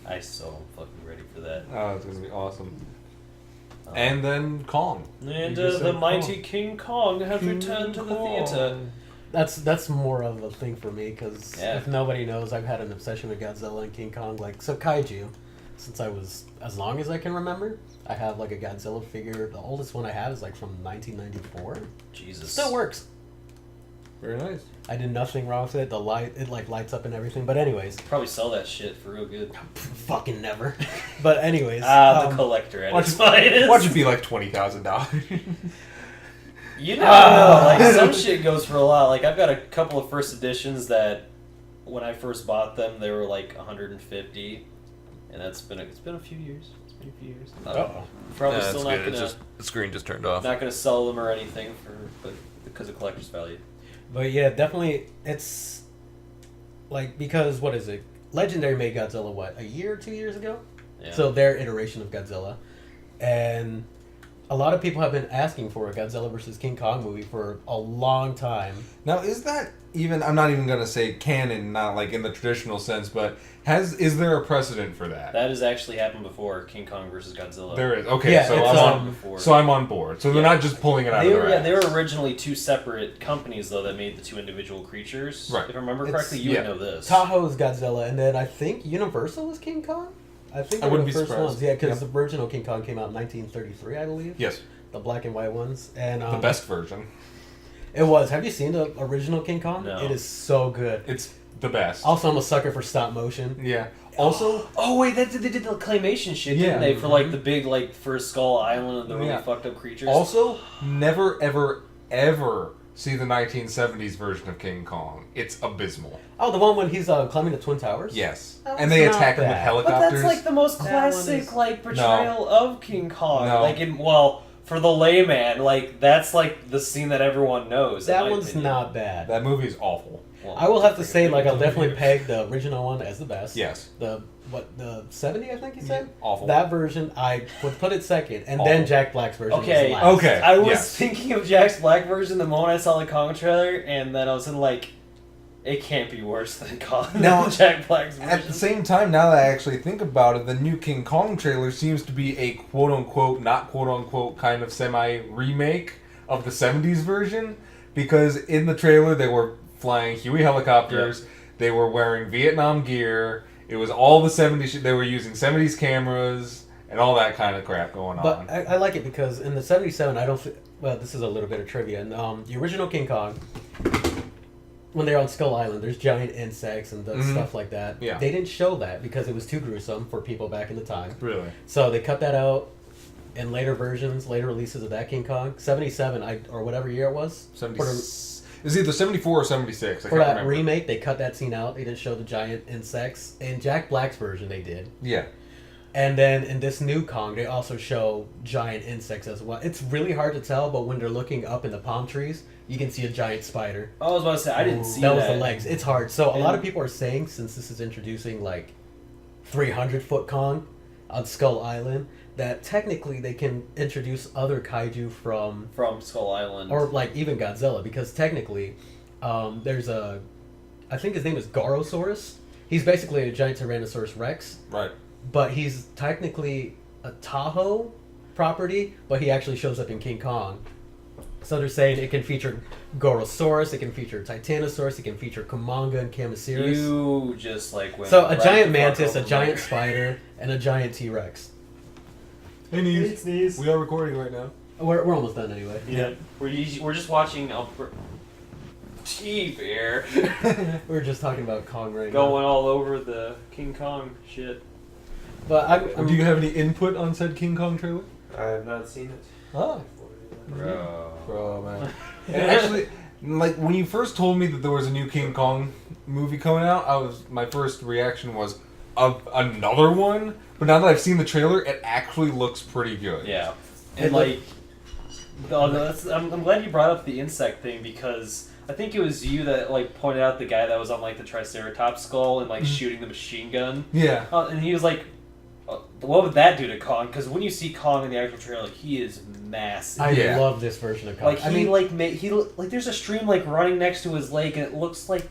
I so am fucking ready for that.
Oh, it's gonna be awesome.
Um,
And then Kong.
And
You just
the
said
mighty
Kong.
King Kong has returned to the theater.
That's more of a thing for me because
Yeah.
if nobody knows, I've had an obsession with Godzilla and King Kong. Like so kaiju, since I was as long as I can remember. I have like a Godzilla figure. The oldest one I have is like from 1994.
Jesus.
Still works.
Very nice.
I did nothing wrong with it. The light, it like lights up and everything. But anyways,
Probably sell that shit for real good.
fucking never. But anyways,
The collector at
Watch
its
it-
finest.
Watch it be like $20,000.
You never know. Like some shit goes for a lot. Like I've got a couple of first editions that, when I first bought them, they were like 150, and it's been a few years. It's been a few years.
Uh-oh.
Probably still not gonna
the screen just turned off.
not gonna sell them or anything but because of collector's value.
But yeah, definitely, it's like because what is it? Legendary made Godzilla what, a year or 2 years ago?
Yeah.
So their iteration of Godzilla, and a lot of people have been asking for a Godzilla versus King Kong movie for a long time.
Now, is that even? I'm not even gonna say canon, not like in the traditional sense, but is there a precedent for that?
That has actually happened before. King Kong versus Godzilla.
There is. Okay,
Yeah,
so
it's,
I'm on.
before.
So I'm on board. So they're
Yeah.
not just pulling it out
They
of
were,
their
yeah, they
ass.
were originally two separate companies though that made the two individual creatures.
Right.
If I remember
It's-
correctly, you
yeah.
would know this.
Tahoe's Godzilla, and then I think Universal was King Kong. I think
I
they were
wouldn't
the
be
first
surprised.
ones. Yeah, because
Yeah.
the original King Kong came out in 1933, I believe.
Yes,
The black and white ones, and
the best version.
It was. Have you seen the original King Kong?
No.
It is so good.
It's the best.
Also, I'm a sucker for stop motion.
Yeah. Also,
Oh wait, they did the claymation shit,
Yeah.
didn't they? For like the big like first Skull Island and the really
Yeah.
fucked up creatures.
also, never, ever, ever see the 1970s version of King Kong. It's abysmal.
Oh, the one when he's climbing the Twin Towers?
Yes,
That
and
was
they
not
attack him with
bad. But
helicopters.
But that's like the most
That one
classic
is-
like portrayal of King Kong.
No.
Like in for the layman, like that's like the scene that everyone knows. in
That
my
one's
opinion.
not bad.
That movie is awful.
Well,
I will have to say, like, I'll
Original
definitely
movie.
peg the original one as the best.
Yes.
The 70, I think you said?
Awful.
That version, I would put it second, and
Awful.
then Jack Black's version
Okay.
is last.
Okay.
I was
Yes.
thinking of Jack's Black version the moment I saw the Kong trailer, and then I was in like, it can't be worse than Kong.
Now,
than Jack Black's version.
At the same time, now that I actually think about it, the new King Kong trailer seems to be a quote-unquote, not quote-unquote, kind of semi-remake of the 70s version, because in the trailer they were flying Huey helicopters, they were wearing Vietnam gear, it was all the 70s shit, they were using 70s cameras, and all that kind of crap going
But
on.
I like it because in the 77, I don't think... Well, this is a little bit of trivia. In the original King Kong, when they're on Skull Island, there's giant insects and stuff like that.
Yeah.
They didn't show that because it was too gruesome for people back in the time.
Really?
So they cut that out in later versions, later releases of that King Kong. 77, or whatever year it was.
70,
For the-
it was either 74 or 76, I
For
can't
that
remember.
remake, they cut that scene out. They didn't show the giant insects. In Jack Black's version, they did.
Yeah.
And then in this new Kong, they also show giant insects as well. It's really hard to tell, but when they're looking up in the palm trees, you can see a giant spider.
I was about to say, I didn't see
That
that.
was the legs. It's hard. So a lot of
And-
people are saying, since this is introducing like 300-foot Kong on Skull Island, that technically they can introduce other kaiju from,
From Skull Island.
or like even Godzilla, because technically there's a, I think his name is Gorosaurus. He's basically a giant Tyrannosaurus Rex,
Right.
but he's technically a Tahoe property, but he actually shows up in King Kong. So they're saying it can feature Gorosaurus, it can feature Titanosaurus, it can feature Kumanga and Kamasiris.
You just like went
So a
right
giant
the fuck
mantis, a
over
giant
there.
spider, and a giant T-Rex.
Hey, Nees.
Sneeze.
We are recording right now.
We're almost done anyway.
Yeah, we're just watching T-Bear
We were just talking about Kong right
going all over the King Kong shit.
now. But I'm
Do you have any input on said King Kong trailer?
I have not seen it.
Oh.
Bro.
Bro, man. And actually, like, when you first told me that there was a new King Kong movie coming out, my first reaction was, of another one? But now that I've seen the trailer, it actually looks pretty good.
Yeah,
It
and
look-
like, I'm glad you brought up the insect thing because I think it was you that like pointed out the guy that was on like the Triceratops skull and like shooting the machine gun.
Yeah.
And he was like, what would that do to Kong? Because when you see Kong in the actual trailer, he is massive.
I
Yeah.
love this version of Kong.
like
I
he
mean,
like there's a stream like running next to his lake, and it looks like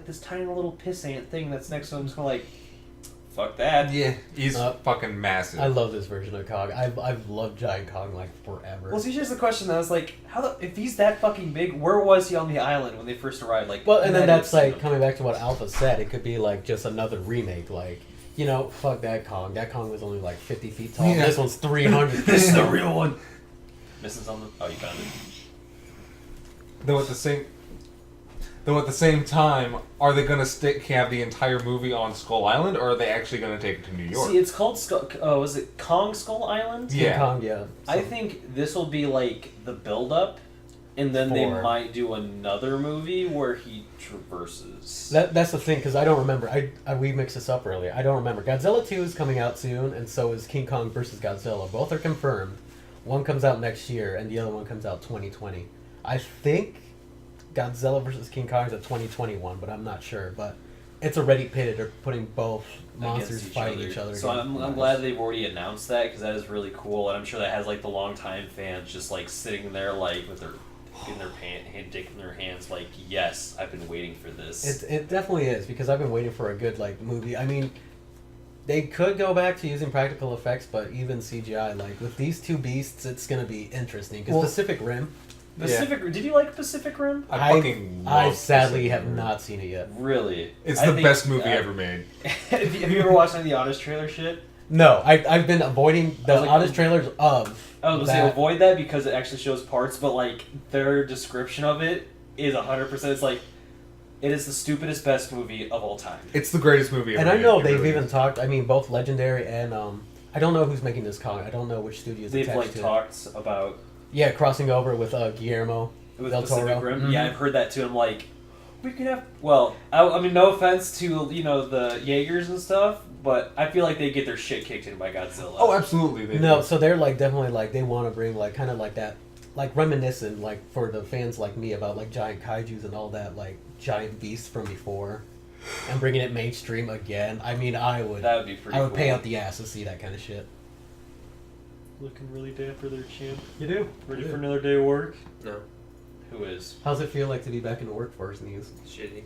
this tiny little piss ant thing that's next to him. Just kind of like, fuck that.
Yeah. He's
Uh,
fucking massive.
I love this version of Kong. I've loved Giant Kong like forever.
Well, see, here's the question. I was like, if he's that fucking big, where was he on the island when they first arrived? Like,
Well, and
who
then
had to
that's
have seen
like
him?
coming back to what Alpha said. It could be like just another remake. Like, you know, fuck that Kong. That Kong was only like 50 feet tall.
Yeah.
This one's 300.
This is the real one. Missing something? Oh, you found it.
Though at the same time, are they gonna have the entire movie on Skull Island, or are they actually gonna take it to New York?
See, it's called was it Kong Skull Island?
King
Yeah.
Kong, yeah.
I think this will be like the build-up, and then they
For-
might do another movie where he traverses.
That's the thing, because I don't remember. We mixed this up earlier. I don't remember. Godzilla 2 is coming out soon, and so is King Kong versus Godzilla. Both are confirmed. One comes out next year, and the other one comes out 2020. I think Godzilla versus King Kong is a 2021, but I'm not sure. But it's already pitted. They're putting both monsters fighting each other.
So
again.
I'm glad they've already announced that because that is really cool, and I'm sure that has like the longtime fans just like sitting there like with their dick in their hands, like, yes, I've been waiting for this.
It definitely is, because I've been waiting for a good like movie. I mean, they could go back to using practical effects, but even CGI, like with these two beasts, it's gonna be interesting. Because
Well-
Pacific Rim,
Pacific. Did you like Pacific Rim?
I fucking love
I sadly
Pacific
have
Rim.
not seen it yet.
Really?
It's
I
the
think,
best movie ever made.
have you ever watched any of the Honest trailer shit?
No, I've been avoiding the
I was like,
honest trailers of.
I was gonna say
that.
avoid that because it actually shows parts, but like their description of it is 100%. It's like it is the stupidest best movie of all time.
It's the greatest movie ever
And I
made.
know
It
they've
really
even
is.
talked. I mean, both Legendary and I don't know who's making this Kong. I don't know which studio is
They've
attached
like
to it.
talked about
Yeah, crossing over with Guillermo
with
del
Pacific
Toro.
Rim.
Mhm.
Yeah, I've heard that too. I'm like, we could have. Well, I mean, no offense to the Jaegers and stuff, but I feel like they get their shit kicked in by Godzilla.
Oh, absolutely. They
No,
do.
so they're like definitely like they want to bring like kind of like that, like reminiscent like for the fans like me about like giant kaiju's and all that, like giant beast from before and bringing it mainstream again, I mean, I would
be pretty.
I would pay
cool.
out the ass to see that kind of shit.
Looking really dapper there, champ.
You do.
Ready
You
for
do.
another day of work?
No.
Who is?
How's it feel like to be back in the workforce, News?
Shitty.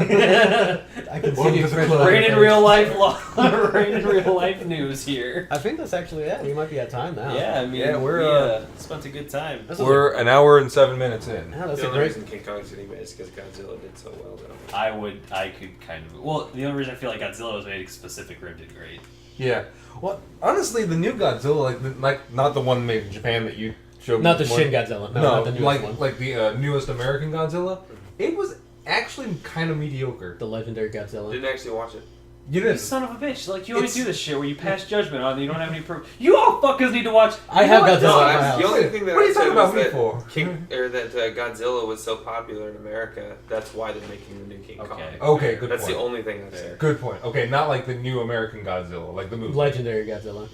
I can see
Welcome
the
to the
expression
club.
on
Rain
your
in
face.
real life, rain in real life news here.
I think that's actually it. We might be at time now.
Yeah, I mean,
Yeah, we're,
we spent a good time.
This is
We're an hour and 7 minutes in.
Yeah, that's
The
a
only
great.
reason King Kong's getting made is because Godzilla did so well, though.
I could kind of. Well, the only reason I feel like Godzilla was made because Pacific Rim did great.
Yeah. Well, honestly, the new Godzilla, like not the one made in Japan that you showed me.
Not the
this morning.
Shin Godzilla. No, not the newest one.
like the newest American Godzilla. It was actually kind of mediocre.
The legendary Godzilla.
Didn't actually watch it.
You
You
didn't.
son of a bitch! Like you always
It's-
do this shit where you pass judgment on it and you don't have any proof. You all fuckers need to watch.
I
you
have
know what?
Godzilla
No,
at my
the
house.
only thing that
What are
I
you
said
talking
was
about me
that
for?
Godzilla was so popular in America. That's why they're making the new King Kong.
Okay.
Okay, good
That's
point.
the only thing I've said.
Good point. Okay, not like the new American Godzilla, like the movie.
Legendary Godzilla.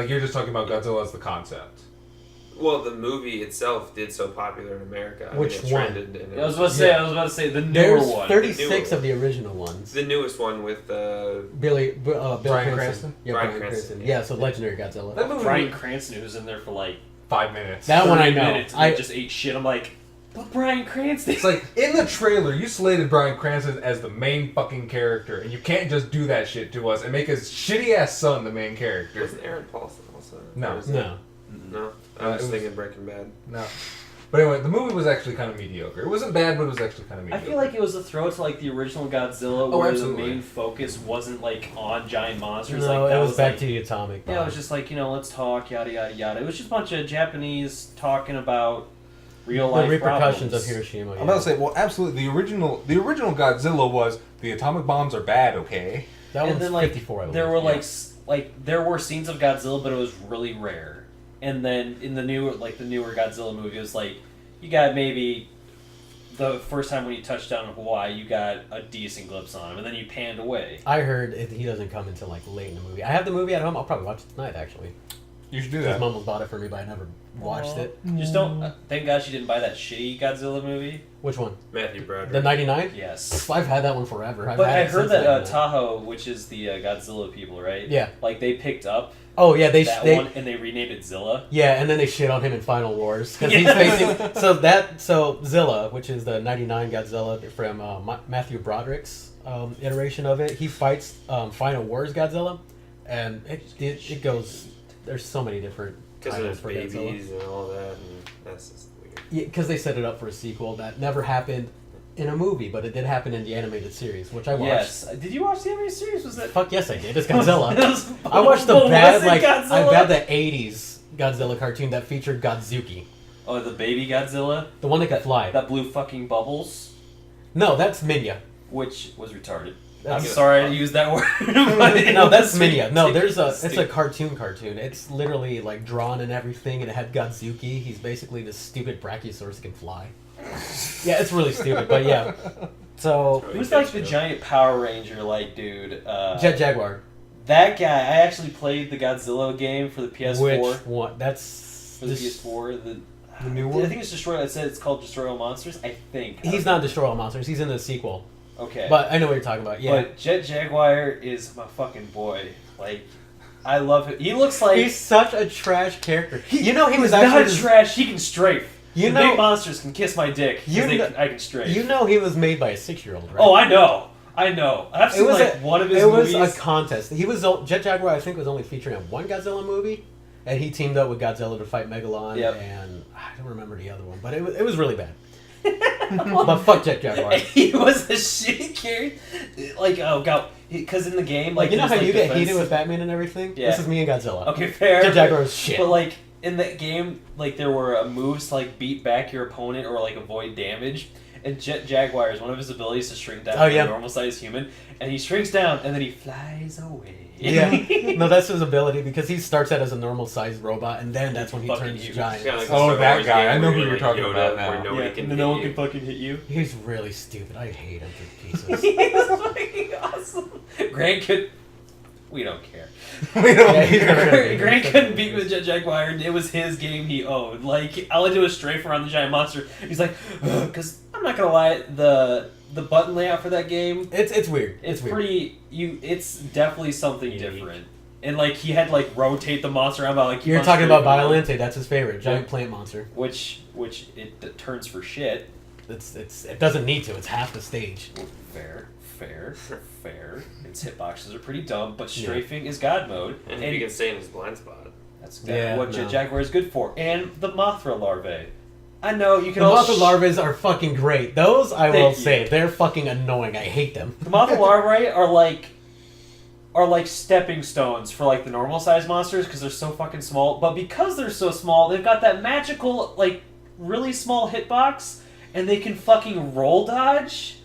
You're just talking about Godzilla as the concept.
Well, the movie itself did so popular in America. I
Which
mean, it
one?
trended and it
I was about to say.
Yeah.
I was about to say the newer
There's
one.
36
The
of the original ones.
the newest one with
Bill
Bryan
Cranston.
Cranston?
Yeah,
Bryan
Bryan
Cranston,
Cranston.
yeah.
Yeah, so legendary Godzilla.
That movie
Bryan
was
Cranston who's in there for like
5 minutes.
That one I
30
know.
minutes and they just ate shit. I'm like, but Bryan Cranston.
It's like in the trailer, you slated Bryan Cranston as the main fucking character, and you can't just do that shit to us and make his shitty ass son the main character.
Wasn't Aaron Paulson also?
No.
Or was it-
No.
No. I
it
was
was-
thinking Breaking Bad.
No. But anyway, the movie was actually kind of mediocre. It wasn't bad, but it was actually kind of
I
mediocre.
feel like it was a throw to like the original Godzilla,
Oh,
where
absolutely.
the main focus wasn't like on giant monsters.
No,
like that
it was back
like,
to the atomic
Yeah, it
bomb.
was just like let's talk, yada yada yada. It was just a bunch of Japanese talking about real life
the repercussions
problems.
of Hiroshima.
I'm about to say, well, absolutely. The original Godzilla was the atomic bombs are bad, okay?
That
and
one's
then like
54. I
there
believe.
were like there were scenes of Godzilla, but it was really rare. And then in the newer Godzilla movie, it was like you got maybe the first time when you touched down in Hawaii, you got a decent glimpse on him, and then you panned away.
I heard he doesn't come until like late in the movie. I have the movie at home. I'll probably watch it tonight actually.
You should do
Because
that.
Mom bought it for me, but I never watched it.
Just don't. Thank God she didn't buy that shitty Godzilla movie.
Which one?
Matthew Broderick.
The 99?
Yes.
I've had that one forever. I've
But
had
I
it
heard
since
that
99.
Tahoe, which is the Godzilla people, right?
Yeah.
Like they picked up
Oh yeah,
that
they
one and they renamed it Zilla.
yeah, and then they shit on him in Final Wars because he's
Yeah.
basically so Zilla, which is the '99 Godzilla from Matthew Broderick's iteration of it. He fights Final Wars Godzilla, and it goes. There's so many different
Because
titles
there's
for Godzilla.
babies and all that, and that's just weird.
Yeah, because they set it up for a sequel that never happened in a movie, but it did happen in the animated series, which I watched.
Yes. Did you watch the animated series? Was that?
Fuck yes, I did. It's Godzilla.
It was-
I watched the
but
bad
was it
like
Godzilla?
I bad the '80s Godzilla cartoon that featured Godzuki,
Oh, the baby Godzilla
the one that could fly.
that blew fucking bubbles,
No, that's Minya.
which was retarded. I'm
That's-
sorry to use that word. but it
No, that's
was
Minya. No,
stupid.
it's a cartoon. It's literally like drawn and everything, and it had Godzuki. He's basically this stupid Brachiosaurus that can fly. Yeah, it's really stupid, but yeah. So
Who's like the giant Power Ranger like dude?
Jet Jaguar.
That guy. I actually played the Godzilla game for the PS4.
Which one? That's
For the PS4.
The new
I
one?
think it's Destroy. I said it's called Destroy All Monsters. I think. I
He's
don't
not Destroy All Monsters. He's in the sequel.
know. Okay.
But I know what you're talking about. Yeah.
But Jet Jaguar is my fucking boy. Like, I love him. He looks like
He's such a trash character. You know he was
he's not
actually
trash. He can strafe.
You
The
know-
big monsters can kiss my dick. 'cause
You know-
I can strafe.
You know he was made by a 6-year-old, right?
Oh, I know. I've seen like one of his
it was
movies.
a contest. He was Jet Jaguar. I think was only featured in one Godzilla movie, and he teamed up with Godzilla to fight Megalon.
Yep.
And I don't remember the other one, but it was really bad. But fuck Jet Jaguar.
He was a shitty character. Like, oh god, because in the game,
Like you know
there's,
how you get
defense-
heated with Batman and everything.
Yeah.
This is me and Godzilla.
Okay, fair.
Jet Jaguar is shit.
But like in that game, like there were moves to like beat back your opponent or like avoid damage. And Jet Jaguar is one of his abilities to shrink down
Oh,
to
yeah.
a normal sized human, and he shrinks down and then he flies away.
Yeah, no, that's his ability because he starts out as a normal sized robot, and then that's when he
Fucking
turns
huge.
giant.
Kinda like the
Oh,
Star
that
Wars
guy.
game
I know
where
who
you're
you're
like
talking
Yoda,
about
where
now.
nobody
Yeah,
can
no one
hit
can
you.
fucking hit you.
He's really stupid. I hate him to pieces.
He's fucking awesome. Grant could. We don't care.
We don't
Yeah, he's
care.
gonna-
Grant couldn't beat me with Jet Jaguar, and it was his game he owned. Like, all I did was strafe around the giant monster. He's like, because I'm not gonna lie, the the button layout for that game.
It's weird.
It's
weird.
pretty. It's definitely something
Unique.
different. And like he had like rotate the monster around, like keep
You're
on
talking about
scraping it,
Violente. That's his favorite giant plant monster.
which it turns for shit.
It doesn't need to. It's half the stage.
Fair. Its hitboxes are pretty dumb, but strafing is god mode,
And you can stay in his blind spot.
that's exactly
Yeah,
what
no.
Jaguar is good for. And the Mothra larvae. I know you can
The
all
Mothra larvae are fucking great. Those I
Thank
will
you.
say, they're fucking annoying. I hate them.
The Mothra larvae are like stepping stones for like the normal size monsters because they're so fucking small. But because they're so small, they've got that magical like really small hitbox, and they can fucking roll dodge,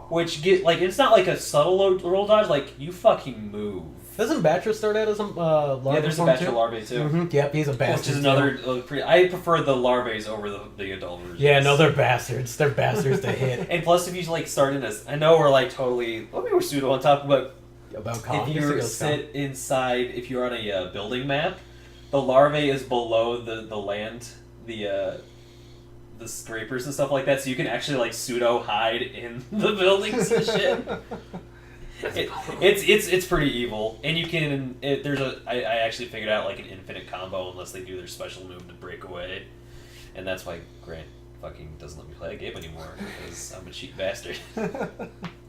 which get like it's not like a subtle roll dodge. Like you fucking move.
Doesn't Batra start out as a larva?
Yeah, there's a
form
batch
too?
of larvae too.
Mhm. Yep, he's a bastard.
Which is
too.
another. I prefer the larvae over the adult versions.
Yeah, no, they're bastards. They're bastards to hit.
And plus, if you like start in as, I know we're like totally. Well, maybe we're pseudo on top, but
About Kong.
if
Yes, it
you
goes
sit inside, if you're on a building map, the larvae is below the land, the scrapers and stuff like that, so you can actually like pseudo hide in the buildings and shit. It's pretty evil, and you can. I actually figured out like an infinite combo unless they do their special move to break away, and that's why Grant fucking doesn't let me play a game anymore because I'm a cheap bastard.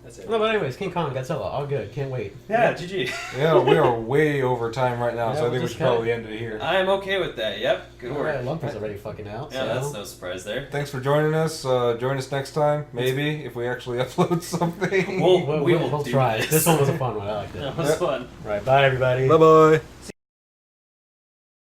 That's it.
No, but anyways, King Kong, Godzilla, all good. Can't wait.
Yeah, GG.
Yeah, we are way over time right now,
Yeah,
so I
we'll
think we
just
should probably end it here.
I'm okay with that. Yep, good work.
Alright, Lumpy's already fucking out.
Yeah,
so.
that's no surprise there.
Thanks for joining us. Join us next time, maybe, if we actually upload something.
We'll
We'll
do
try.
this.
This one was a fun one. I liked it.
That was fun.
Right, bye everybody.
Bye-bye.